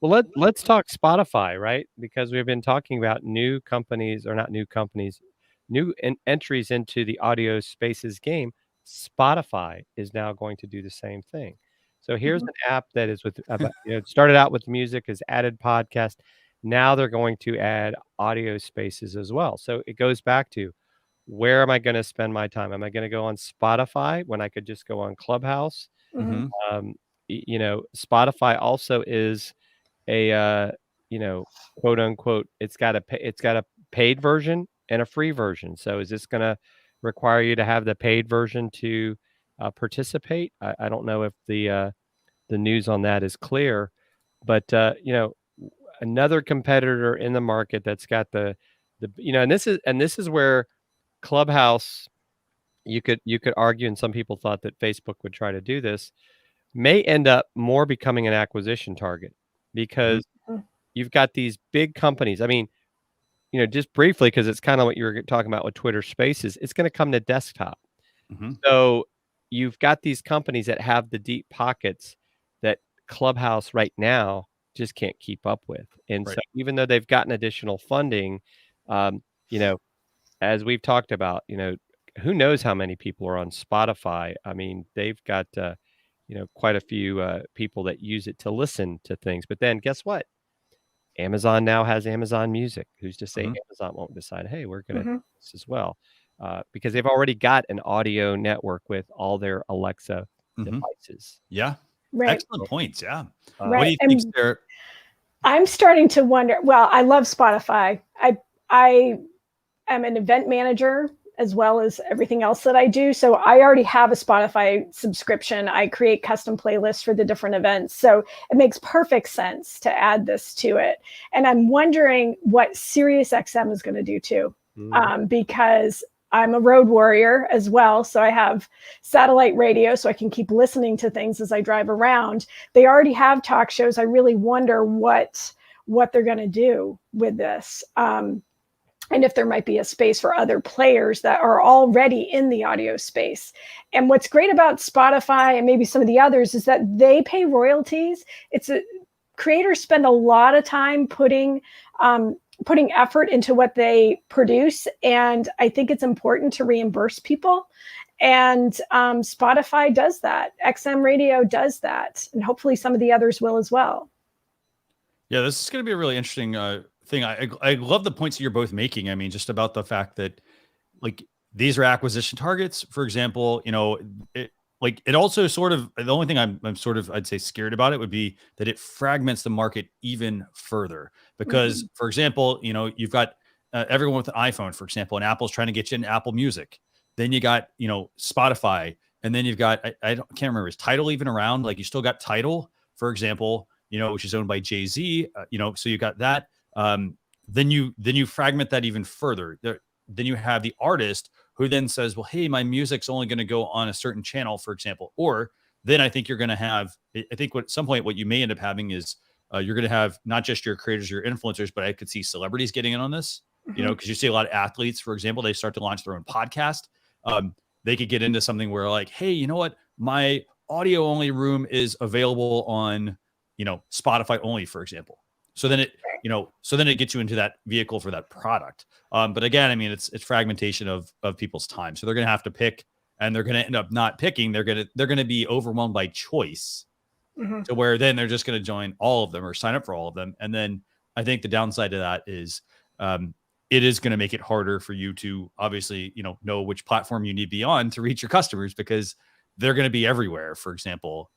Well, let's talk Spotify, right? Because we've been talking about new companies, or not new companies, entries into the audio spaces game. Spotify is now going to do the same thing. So here's Mhm. an app that is with about, it started out with music, has added podcast. Now they're going to add audio spaces as well. So it goes back to, where am I going to spend my time? Am I going to go on Spotify when I could just go on Clubhouse? Mhm. Um, Spotify also is a quote unquote, it's got a paid version and a free version. So is this going to require you to have the paid version to participate? I don't know if the news on that is clear, but another competitor in the market that's got and this is where Clubhouse, you could argue, and some people thought that Facebook would try to do this, may end up more becoming an acquisition target, because Mhm. you've got these big companies. I mean, just briefly, because it's kind of what you were talking about with Twitter Spaces, it's going to come to desktop. Mm-hmm. So you've got these companies that have the deep pockets that Clubhouse right now just can't keep up with. And Right. so even though they've gotten additional funding, um, you know, as we've talked about, who knows how many people are on Spotify. I mean, they've got quite a few people that use it to listen to things. But then guess what? Amazon now has Amazon Music. Who's to say Mm-hmm. Amazon won't decide, hey, we're going to do Mhm. this as well? Because they've already got an audio network with all their Alexa Mm-hmm. devices. Yeah. Right. Excellent points. Yeah. What do Right. you think, And Sarah? I'm starting to wonder. Well, I love Spotify. I am an event manager as well as everything else that I do. So I already have a Spotify subscription. I create custom playlists for the different events. So it makes perfect sense to add this to it. And I'm wondering what SiriusXM is going to do too, Mhm. because I'm a road warrior as well. So I have satellite radio so I can keep listening to things as I drive around. They already have talk shows. I really wonder what they're going to do with this. And if there might be a space for other players that are already in the audio space. And what's great about Spotify and maybe some of the others is that they pay royalties. Creators spend a lot of time putting effort into what they produce, and I think it's important to reimburse people. And Spotify does that. XM Radio does that, and hopefully some of the others will as well. Yeah, this is going to be a really interesting thing. I love the points that you're both making. I mean, just about the fact that like these are acquisition targets. For example, it also sort of, the only thing I'm sort of, I'd say, scared about it would be that it fragments the market even further. Because, Mhm. for example, you've got everyone with an iPhone, for example, and Apple's trying to get you into Apple Music. Then you got Spotify, and then you've got can't remember, is Tidal even around? Like, you still got Tidal, for example, which is owned by Jay-Z. So you got that. Then you fragment that even further. Then you have the artist who then says, well, hey, my music's only going to go on a certain channel, for example. Or then I think you're going to have, I think at some point what you may end up having is you're going to have not just your creators, your influencers, but I could see celebrities getting in on this, Mhm. because you see a lot of athletes, for example, they start to launch their own podcast. They could get into something where like, hey, you know what? My audio only room is available on, Spotify only, for example. So then it gets you into that vehicle for that product. But again, I mean, it's fragmentation of people's time. So they're going to have to pick, and they're going to end up not picking. They're going to be overwhelmed by choice, Mhm. to where then they're just going to join all of them or sign up for all of them. And then I think the downside to that is it is going to make it harder for you to obviously, know which platform you need to be on to reach your customers, because they're going to be everywhere, for example,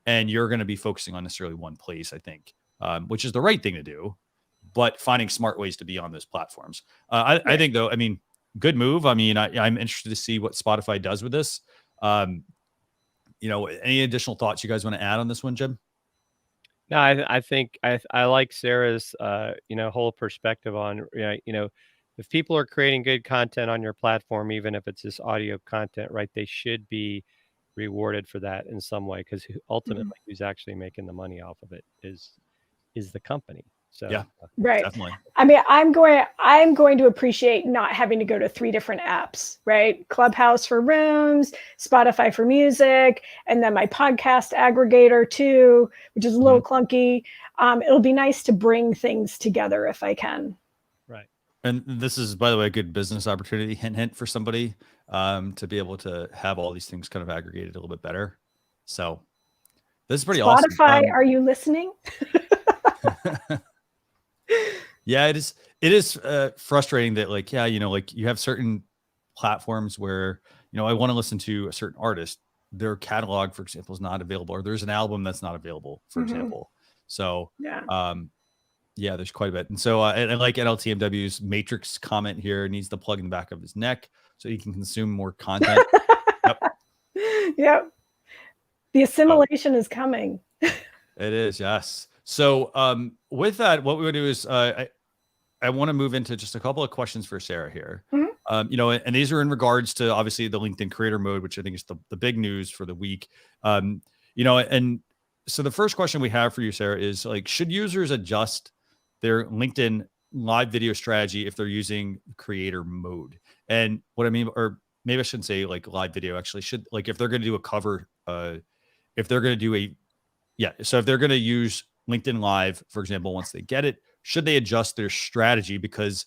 and you're going to be focusing on necessarily one place, I think, which is the right thing to do, but finding smart ways to be on those platforms. I think, though, I mean, good move. I mean, I'm interested to see what Spotify does with this. Any additional thoughts you guys want to add on this one, Jim? No, I think I like Sarah's whole perspective on if people are creating good content on your platform, even if it's this audio content, right, they should be rewarded for that in some way, because ultimately Mhm. who's actually making the money off of it is the company. So Yeah, Right. definitely. I mean, I'm going to appreciate not having to go to 3 different apps, right? Clubhouse for rooms, Spotify for music, and then my podcast aggregator too, which is a little clunky. It'll be nice to bring things together if I can. right. And this is, by the way, a good business opportunity, hint for somebody, to be able to have all these things kind of aggregated a little bit better. So this is pretty Spotify, awesome. are you listening? Yeah, it is. It is frustrating that, like, yeah, like you have certain platforms where, I want to listen to a certain artist. Their catalog, for example, is not available, or there's an album that's not available, for example. So, Yeah. yeah, there's quite a bit. And so, and like NLTMW's Matrix comment here, needs the plug in the back of his neck so he can consume more content. Yep. Yep. The assimilation is coming. It is, yes. So with that, what we would do is I want to move into just a couple of questions for Sara here. And these are in regards to obviously the LinkedIn creator mode, which I think is the big news for the week. And so the first question we have for you, Sara, is like, should users adjust their LinkedIn live video strategy if they're using creator mode? And what I mean, or maybe I shouldn't say like live video, actually, should, like, if they're going to do a cover, if they're going to do so if they're going to use LinkedIn Live, for example, once they get it, should they adjust their strategy? Because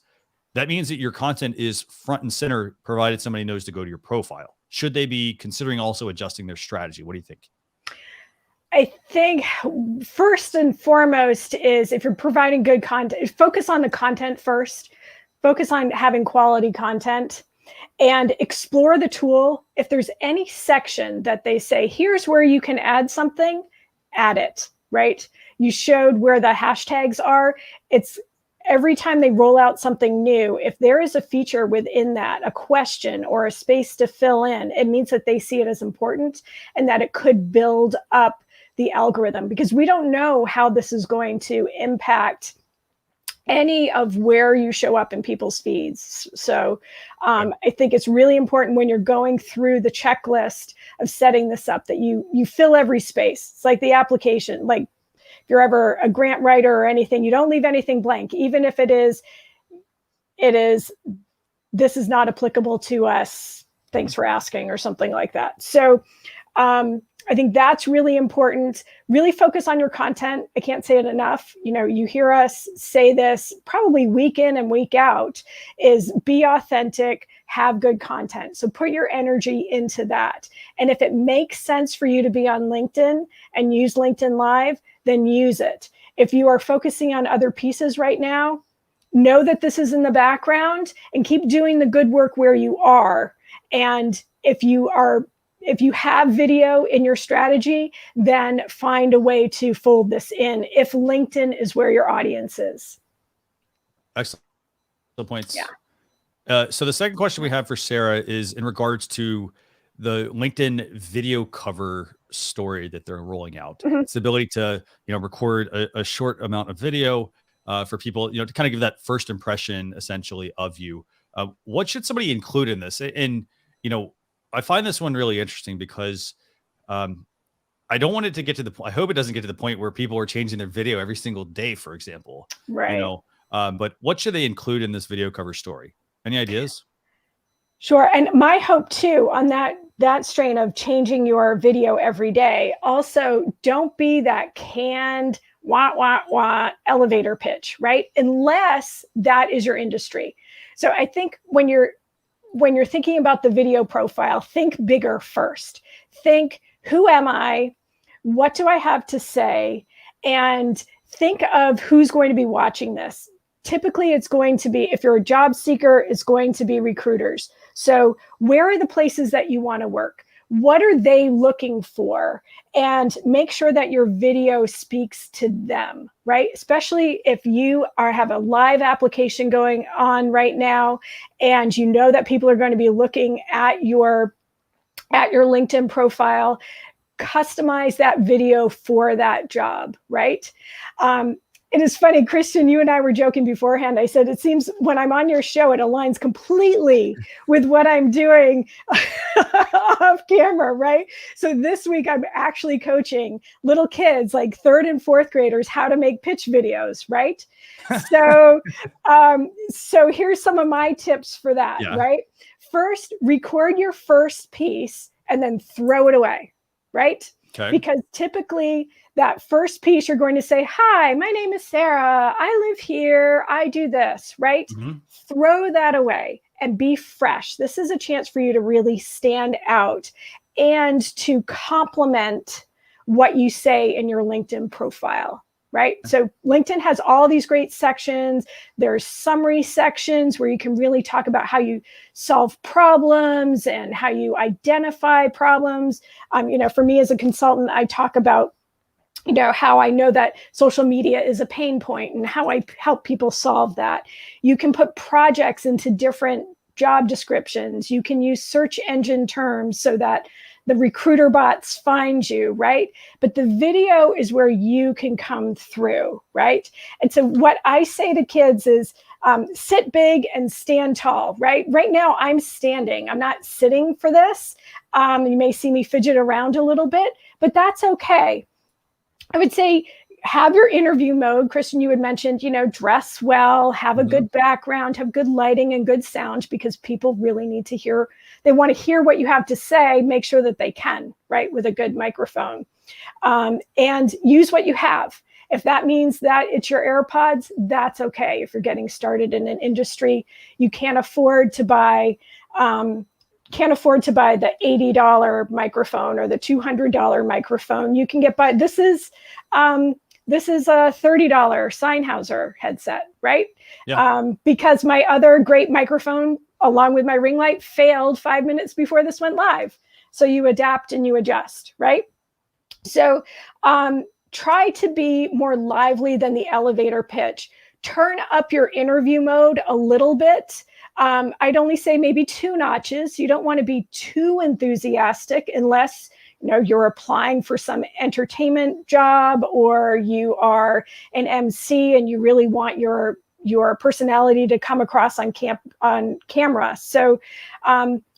that means that your content is front and center, provided somebody knows to go to your profile. Should they be considering also adjusting their strategy? What do you think? I think first and foremost is, if you're providing good content, focus on the content first. Focus on having quality content and explore the tool. If there's any section that they say, here's where you can add something, add it, right? You showed where the hashtags are. It's every time they roll out something new, if there is a feature within that, a question or a space to fill in, it means that they see it as important and that it could build up the algorithm, because we don't know how this is going to impact any of where you show up in people's feeds. So I think it's really important when you're going through the checklist of setting this up that you fill every space. It's like the application, like if you're ever a grant writer or anything, you don't leave anything blank, even if it is, this is not applicable to us, thanks for asking, or something like that. So I think that's really important. Really focus on your content. I can't say it enough. You hear us say this probably week in and week out, is be authentic, have good content. So put your energy into that. And if it makes sense for you to be on LinkedIn and use LinkedIn Live, then use it. If you are focusing on other pieces right now, know that this is in the background and keep doing the good work where you are. And if you have video in your strategy, then find a way to fold this in if LinkedIn is where your audience is. Excellent points. Yeah. So the second question we have for Sara is in regards to the LinkedIn video cover story that they're rolling out. It's the ability to, record a short amount of video for people, to kind of give that first impression essentially of you. What should somebody include in this? And, I find this one really interesting because I don't want it to get to the point. I hope it doesn't get to the point where people are changing their video every single day, for example. Right. But what should they include in this video cover story? Any ideas? Sure. And my hope too on that strain of changing your video every day, also don't be that canned wah elevator pitch, right? Unless that is your industry. So I think when you're thinking about the video profile, think bigger first. Think, who am I? What do I have to say? And think of who's going to be watching this. Typically, it's going to be, if you're a job seeker, it's going to be recruiters. So where are the places that you want to work? What are they looking for? And make sure that your video speaks to them, right? Especially if you have a live application going on right now, and you know that people are going to be looking at your LinkedIn profile. Customize that video for that job, right? It is funny, Christian, you and I were joking beforehand. I said, it seems when I'm on your show, it aligns completely with what I'm doing off camera, right? So this week, I'm actually coaching little kids, like 3rd and 4th graders, how to make pitch videos, right? So, so here's some of my tips for that, right? First, record your first piece and then throw it away, right? Okay. Because typically that first piece, you're going to say, hi, my name is Sara. I live here. I do this, right? Mm-hmm. Throw that away and be fresh. This is a chance for you to really stand out and to complement what you say in your LinkedIn profile, right? So LinkedIn has all these great sections. There's summary sections where you can really talk about how you solve problems and how you identify problems. For me as a consultant, I talk about how I know that social media is a pain point and how I help people solve that. You can put projects into different job descriptions. You can use search engine terms so that the recruiter bots find you, right? But the video is where you can come through, right? And so what I say to kids is sit big and stand tall, right? Right now I'm standing. I'm not sitting for this. You may see me fidget around a little bit, but that's okay. I would say have your interview mode. Christian, you had mentioned, dress well, have a good background, have good lighting and good sound, because people really need to hear, they want to hear what you have to say, make sure that they can, right, with a good microphone. And use what you have. If that means that it's your AirPods, that's okay. If you're getting started in an industry, you can't afford to buy the $80 microphone or the $200 microphone. You can get by. This is a $30 Sennheiser headset, right? Yeah. Because my other great microphone, along with my ring light, failed 5 minutes before this went live. So you adapt and you adjust, right? So try to be more lively than the elevator pitch. Turn up your interview mode a little bit. I'd only say maybe 2 notches. You don't want to be too enthusiastic unless you're applying for some entertainment job or you are an MC and you really want your personality to come across on camera. So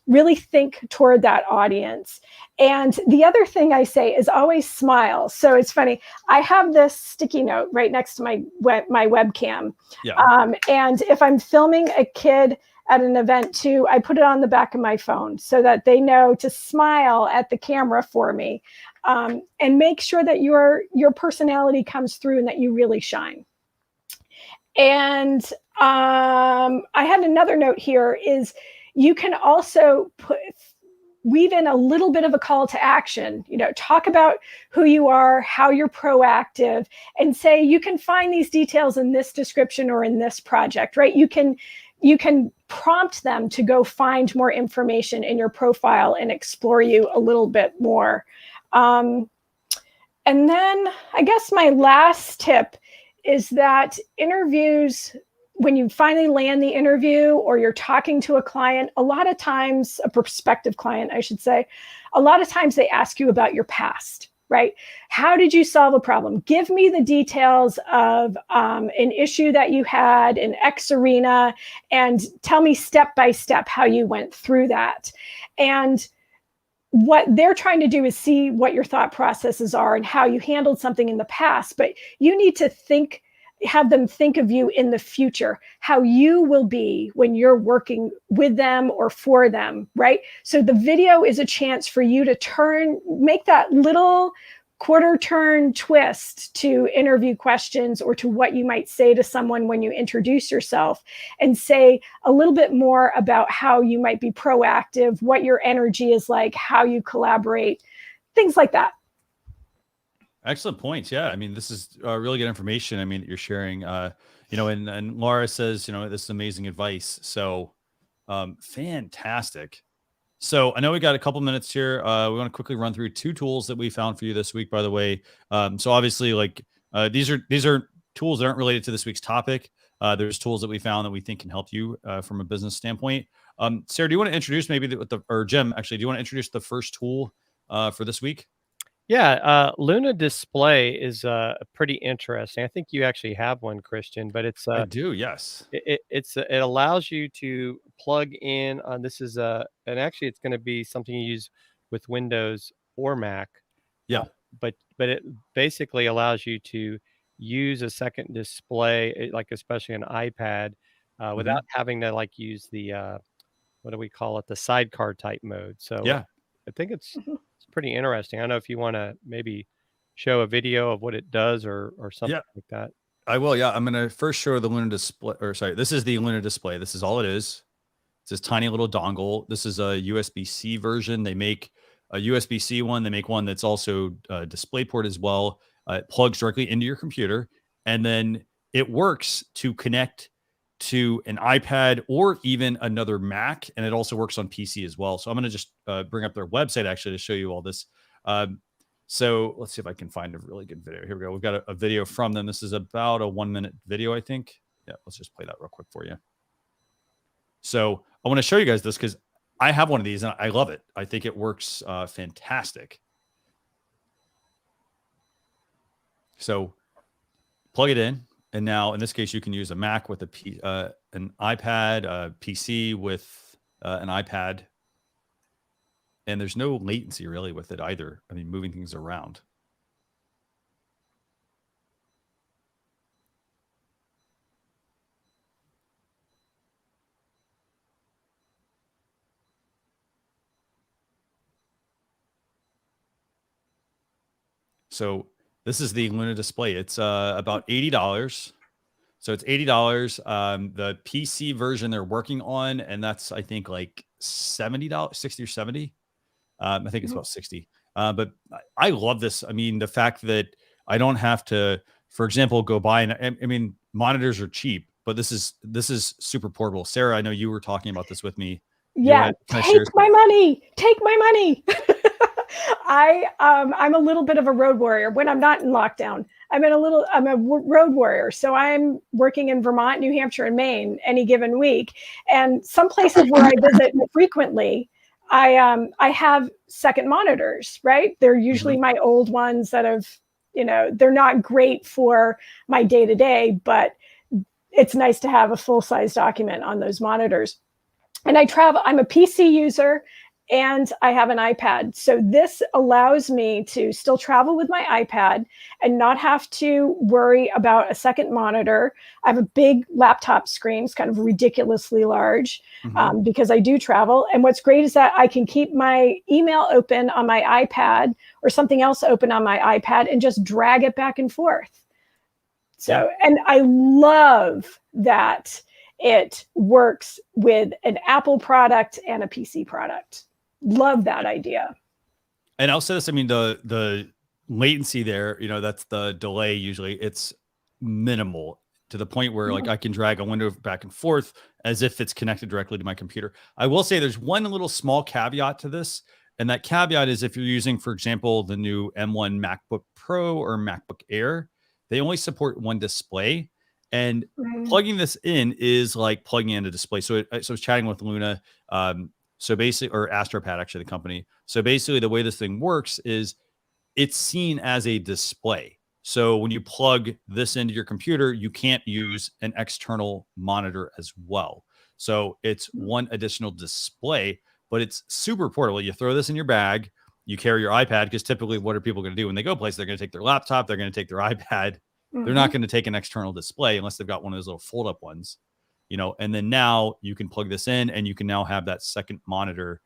really think toward that audience. And the other thing I say is always smile. So it's funny. I have this sticky note right next to my webcam. Yeah. And if I'm filming a kid at an event too, I put it on the back of my phone so that they know to smile at the camera for me, and make sure that your personality comes through and that you really shine. And I had another note here is you can also weave in a little bit of a call to action, talk about who you are, how you're proactive, and say, you can find these details in this description or in this project, right? You can prompt them to go find more information in your profile and explore you a little bit more. And then I guess my last tip is that interviews, when you finally land the interview or you're talking to a client, a lot of times, a prospective client, I should say, a lot of times they ask you about your past, right? How did you solve a problem? Give me the details of an issue that you had in X arena and tell me step by step how you went through that. And what they're trying to do is see what your thought processes are and how you handled something in the past, but you need to have them think of you in the future, how you will be when you're working with them or for them, right? So the video is a chance for you to make that little quarter turn twist to interview questions or to what you might say to someone when you introduce yourself, and say a little bit more about how you might be proactive, what your energy is like, how you collaborate, things like that. Excellent points. Yeah. I mean, this is really good information. I mean, that you're sharing, and Laura says, this is amazing advice. So fantastic. So I know we got a couple minutes here. We want to quickly run through 2 tools that we found for you this week, by the way. So obviously these are tools that aren't related to this week's topic. There's tools that we found that we think can help you from a business standpoint. Sarah, do you want to introduce or Jim, actually, do you want to introduce the first tool for this week? Yeah, Luna display is pretty interesting. I think you actually have one, Christian, but I do, yes. it allows you to plug in on this is and actually it's going to be something you use with Windows or Mac. Yeah. But it basically allows you to use a second display, like especially an iPad, without having to like use the what do we call it, the sidecar type mode. So Yeah. I think it's pretty interesting. I don't know if you want to maybe show a video of what it does or something Yeah. like that. I will. Yeah. I'm going to first show the Luna display, or sorry, this is the Luna display. This is all it is. It's this tiny little dongle. This is a USB-C version. They make a USB-C one. They make one that's also a DisplayPort as well. It plugs directly into your computer, and then it works to connect to an iPad or even another Mac, and it also works on PC as well. So I'm going to just bring up their website actually to show you all this. So let's see if I can find a really good video. Here we go. We've got a video from them. This is about a 1-minute video, I think. Yeah, let's just play that real quick for you. So I want to show you guys this because I have one of these and I love it. I think it works fantastic. So plug it in. And now in this case, you can use a Mac with an iPad, a PC with an iPad. And there's no latency really with it either. I mean, moving things around. So this is the Luna display. It's about $80. So it's $80. The PC version they're working on, and that's I think like $70, 60 or 70. I think it's about 60. But I love this. I mean, the fact that I don't have to, for example, go buy and I mean, monitors are cheap, but this is super portable. Sarah, I know you were talking about this with me. Yeah, take my money. Take my money. I'm a little bit of a road warrior when I'm not in lockdown. I'm a road warrior. So I'm working in Vermont, New Hampshire, and Maine any given week. And some places where I visit frequently, I have second monitors, right? They're usually my old ones that have, they're not great for my day to day, but it's nice to have a full size document on those monitors. And I'm a PC user and I have an iPad. So this allows me to still travel with my iPad and not have to worry about a second monitor. I have a big laptop screen. It's kind of ridiculously large because I do travel. And what's great is that I can keep my email open on my iPad or something else open on my iPad and just drag it back and forth. So, and I love that it works with an Apple product and a PC product. Love that idea. And I'll say this, I mean, the latency there, that's the delay usually. It's minimal to the point where like I can drag a window back and forth as if it's connected directly to my computer. I will say there's one little small caveat to this. And that caveat is if you're using, for example, the new M1 MacBook Pro or MacBook Air, they only support one display. And plugging this in is like plugging in a display. So I was chatting with Luna, so basically, or AstroPad, actually, the company. So basically, the way this thing works is it's seen as a display. So when you plug this into your computer, you can't use an external monitor as well. So it's one additional display, but it's super portable. You throw this in your bag, you carry your iPad, because typically what are people going to do when they go places? They're going to take their laptop, they're going to take their iPad. They're not going to take an external display unless they've got one of those little fold-up ones. And then now you can plug this in and you can now have that second monitor.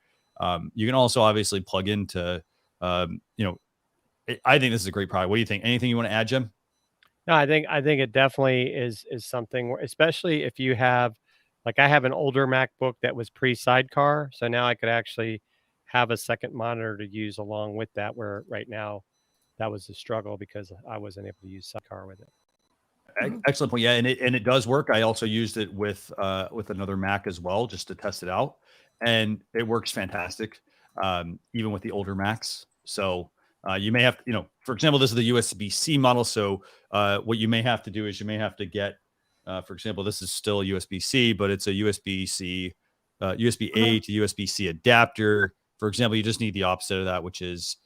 You can also obviously plug into, I think this is a great product. What do you think? Anything you want to add, Jim? No, I think it definitely is something where, especially if you have, like I have an older MacBook that was pre-sidecar. So now I could actually have a second monitor to use along with that, where right now that was a struggle because I wasn't able to use sidecar with it. Excellent point. Yeah, and it does work. I also used it with another Mac as well, just to test it out, and it works fantastic, even with the older Macs. So you may have, for example, this is the USB-C model. So what you may have to do is you may have to get, for example, this is still USB-C, but it's a USB-C, USB-A to USB-C adapter. For example, you just need the opposite of that, which is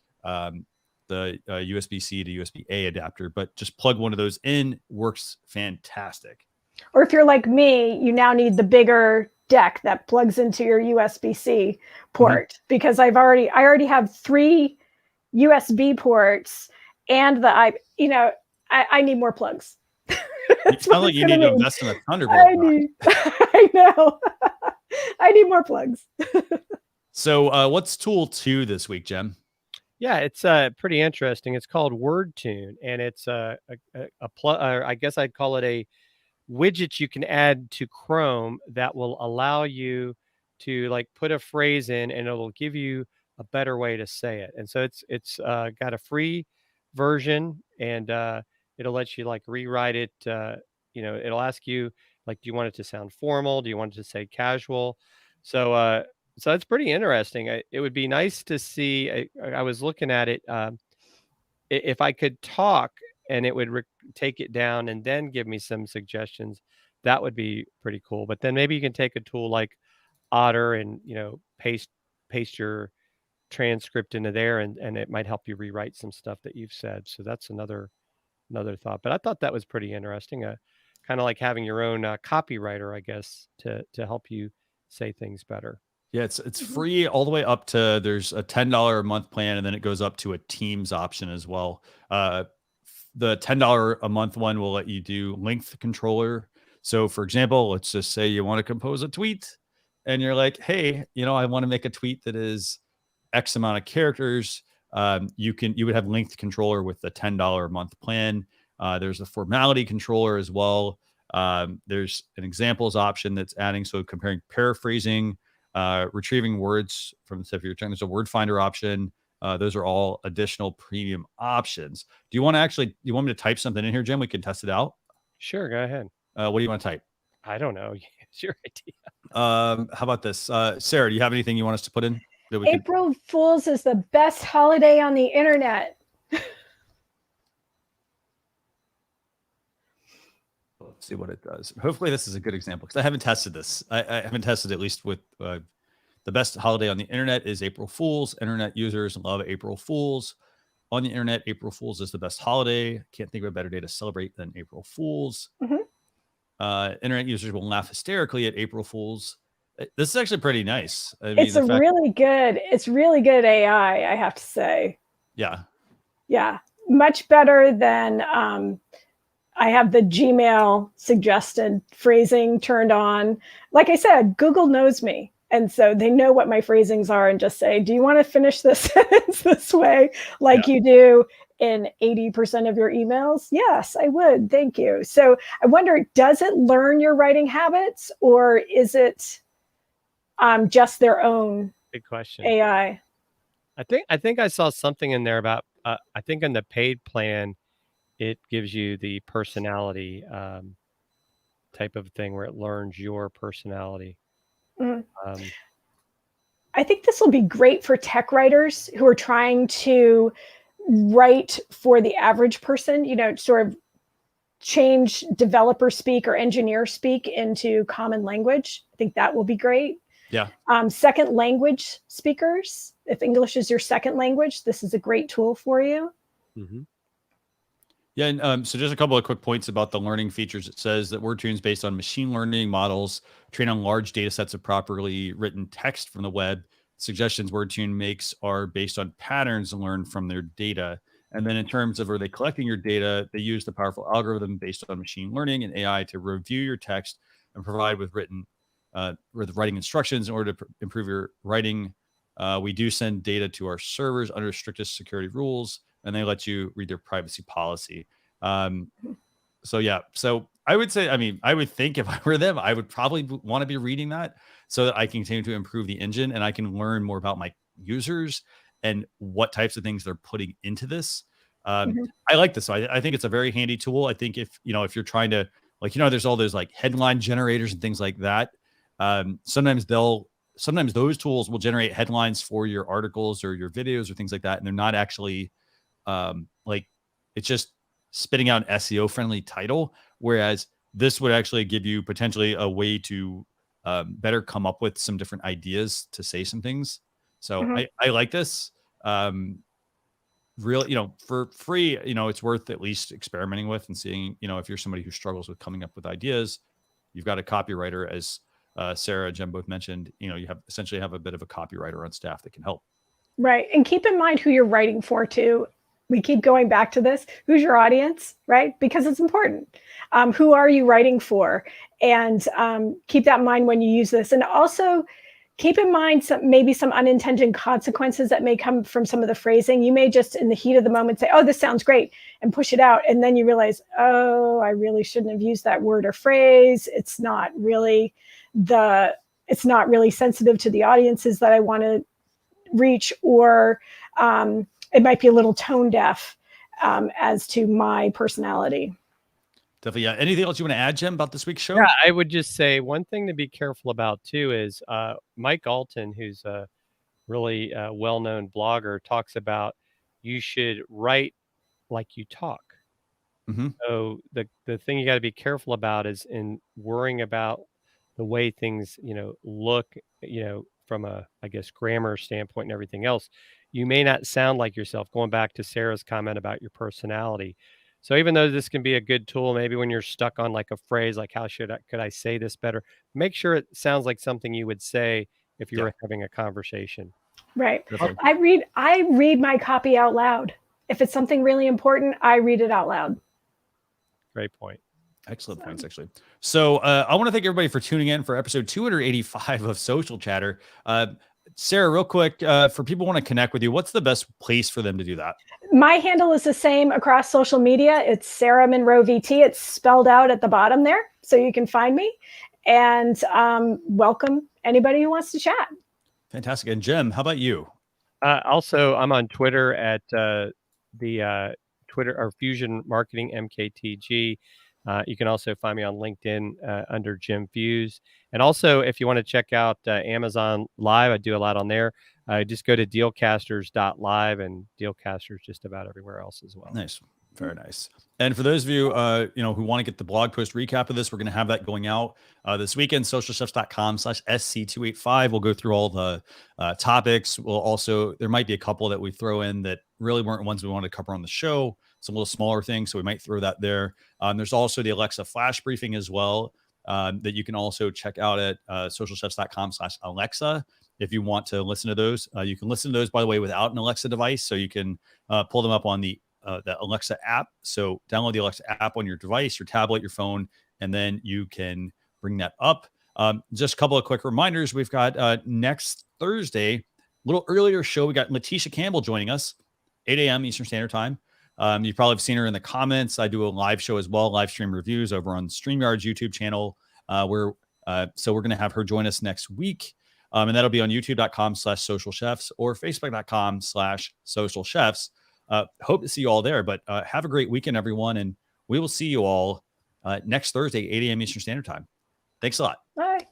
the USB-C to USB-A adapter, but just plug one of those in, works fantastic. Or if you're like me, you now need the bigger deck that plugs into your USB-C port, because I already have 3 USB ports and I need more plugs. It sounds like you need to invest in a Thunderbolt. I know. I need more plugs. So what's tool 2 this week, Jem? Yeah, it's pretty interesting. It's called Wordtune, and it's I guess I'd call it a widget you can add to Chrome that will allow you to like put a phrase in, and it'll give you a better way to say it. And so it's got a free version, and it'll let you like rewrite it. It'll ask you like, do you want it to sound formal? Do you want it to say casual? So it's pretty interesting. It would be nice to see. I was looking at it. If I could talk and it would take it down and then give me some suggestions, that would be pretty cool. But then maybe you can take a tool like Otter and paste your transcript into there, and it might help you rewrite some stuff that you've said. So that's another thought. But I thought that was pretty interesting. Kind of like having your own copywriter, I guess, to help you say things better. Yeah, it's free all the way up to, there's a $10 a month plan, and then it goes up to a Teams option as well. The $10 a month one will let you do length controller. So for example, let's just say you want to compose a tweet and you're like, hey, I want to make a tweet that is X amount of characters. You would have length controller with the $10 a month plan. There's a formality controller as well. There's an examples option that's adding, so comparing paraphrasing, retrieving words from the tip of your tongue. There's a word finder option. Those are all additional premium options. Do you want me to type something in here, Jim? We can test it out. Sure, go ahead. What do you want to type? I don't know. It's your idea. How about this? Sarah, do you have anything you want us to put in? April Fool's is the best holiday on the internet. Let's see what it does. Hopefully this is a good example, because I haven't tested this. I haven't tested, at least with the best holiday on the internet is April Fool's. Internet users love April Fool's. On the internet, April Fool's is the best holiday. Can't think of a better day to celebrate than April Fool's. Internet users will laugh hysterically at April Fool's. This is actually pretty nice. It's really good AI, I have to say. Yeah, much better than I have the Gmail suggested phrasing turned on. Like I said, Google knows me. And so they know what my phrasings are and just say, do you want to finish this sentence this way like you do in 80% of your emails? Yes, I would. Thank you. So I wonder, does it learn your writing habits, or is it just their own big question AI? I think I saw something in there about, I think in the paid plan, it gives you the personality type of thing where it learns your personality. I think this will be great for tech writers who are trying to write for the average person, sort of change developer speak or engineer speak into common language. I think that will be great. Yeah. Second language speakers, if English is your second language, this is a great tool for you. Yeah, and so just a couple of quick points about the learning features. It says that Wordtune is based on machine learning models trained on large data sets of properly written text from the web. Suggestions Wordtune makes are based on patterns learned from their data. And then in terms of, are they collecting your data, they use the powerful algorithm based on machine learning and AI to review your text and provide with writing instructions in order to improve your writing. We do send data to our servers under strictest security rules, and they let you read their privacy policy. So I would say, I would think if I were them, I would probably want to be reading that so that I can continue to improve the engine and I can learn more about my users and what types of things they're putting into this. I like this. So I think it's a very handy tool. I think if you're trying to, there's all those like headline generators and things like that. Sometimes those tools will generate headlines for your articles or your videos or things like that. And they're not actually it's just spitting out an SEO friendly title. Whereas this would actually give you potentially a way to better come up with some different ideas to say some things. So I like this. really, for free, it's worth at least experimenting with and seeing, if you're somebody who struggles with coming up with ideas, you've got a copywriter, as Sarah and Jen both mentioned, you essentially have a bit of a copywriter on staff that can help. Right. And keep in mind who you're writing for too. We keep going back to this. Who's your audience, right? Because it's important. Who are you writing for? And keep that in mind when you use this. And also keep in mind maybe some unintended consequences that may come from some of the phrasing. You may just in the heat of the moment say, oh, this sounds great, and push it out. And then you realize, oh, I really shouldn't have used that word or phrase. It's not really sensitive to the audiences that I want to reach, or it might be a little tone deaf as to my personality. Definitely. Yeah. Anything else you want to add, Jim, about this week's show? Yeah, I would just say one thing to be careful about too is Mike Alton, who's a really well-known blogger, talks about you should write like you talk. Mm-hmm. So the thing you got to be careful about is in worrying about the way things, look, from a, I guess, grammar standpoint and everything else. You may not sound like yourself, going back to Sarah's comment about your personality. So even though this can be a good tool, maybe when you're stuck on like a phrase, like could I say this better? Make sure it sounds like something you would say if you were having a conversation. Right. Definitely. I read my copy out loud. If it's something really important, I read it out loud. Great point. Excellent points, actually. So I want to thank everybody for tuning in for episode 285 of Social Chatter. Sarah, real quick, for people who want to connect with you, what's the best place for them to do that? My handle is the same across social media. It's Sara Munro VT. It's spelled out at the bottom there, so you can find me. And welcome anybody who wants to chat. Fantastic. And Jim, how about you? Also, I'm on Twitter at the Twitter or Fusion Marketing MKTG. You can also find me on LinkedIn under Jim Fuse. And also, if you want to check out Amazon Live, I do a lot on there. Just go to dealcasters.live, and Dealcasters just about everywhere else as well. Nice. Very nice. And for those of you, who want to get the blog post recap of this, we're going to have that going out this weekend. socialchefs.com/SC285. We'll go through all the topics. There might be a couple that we throw in that really weren't ones we wanted to cover on the show. Some little smaller things, so we might throw that there. There's also the Alexa flash briefing as well that you can also check out at socialchefs.com/Alexa. If you want to listen to those, you can listen to those, by the way, without an Alexa device. So you can pull them up on the Alexa app. So download the Alexa app on your device, your tablet, your phone, and then you can bring that up. Just a couple of quick reminders. We've got next Thursday, a little earlier show. We got Letitia Campbell joining us, 8 a.m. Eastern Standard Time. You probably have seen her in the comments. I do a live show as well, live stream reviews over on StreamYard's YouTube channel. So we're going to have her join us next week. And that'll be on youtube.com/socialchefs or facebook.com/socialchefs. Hope to see you all there, but have a great weekend, everyone. And we will see you all next Thursday, 8 a.m. Eastern Standard Time. Thanks a lot. Bye.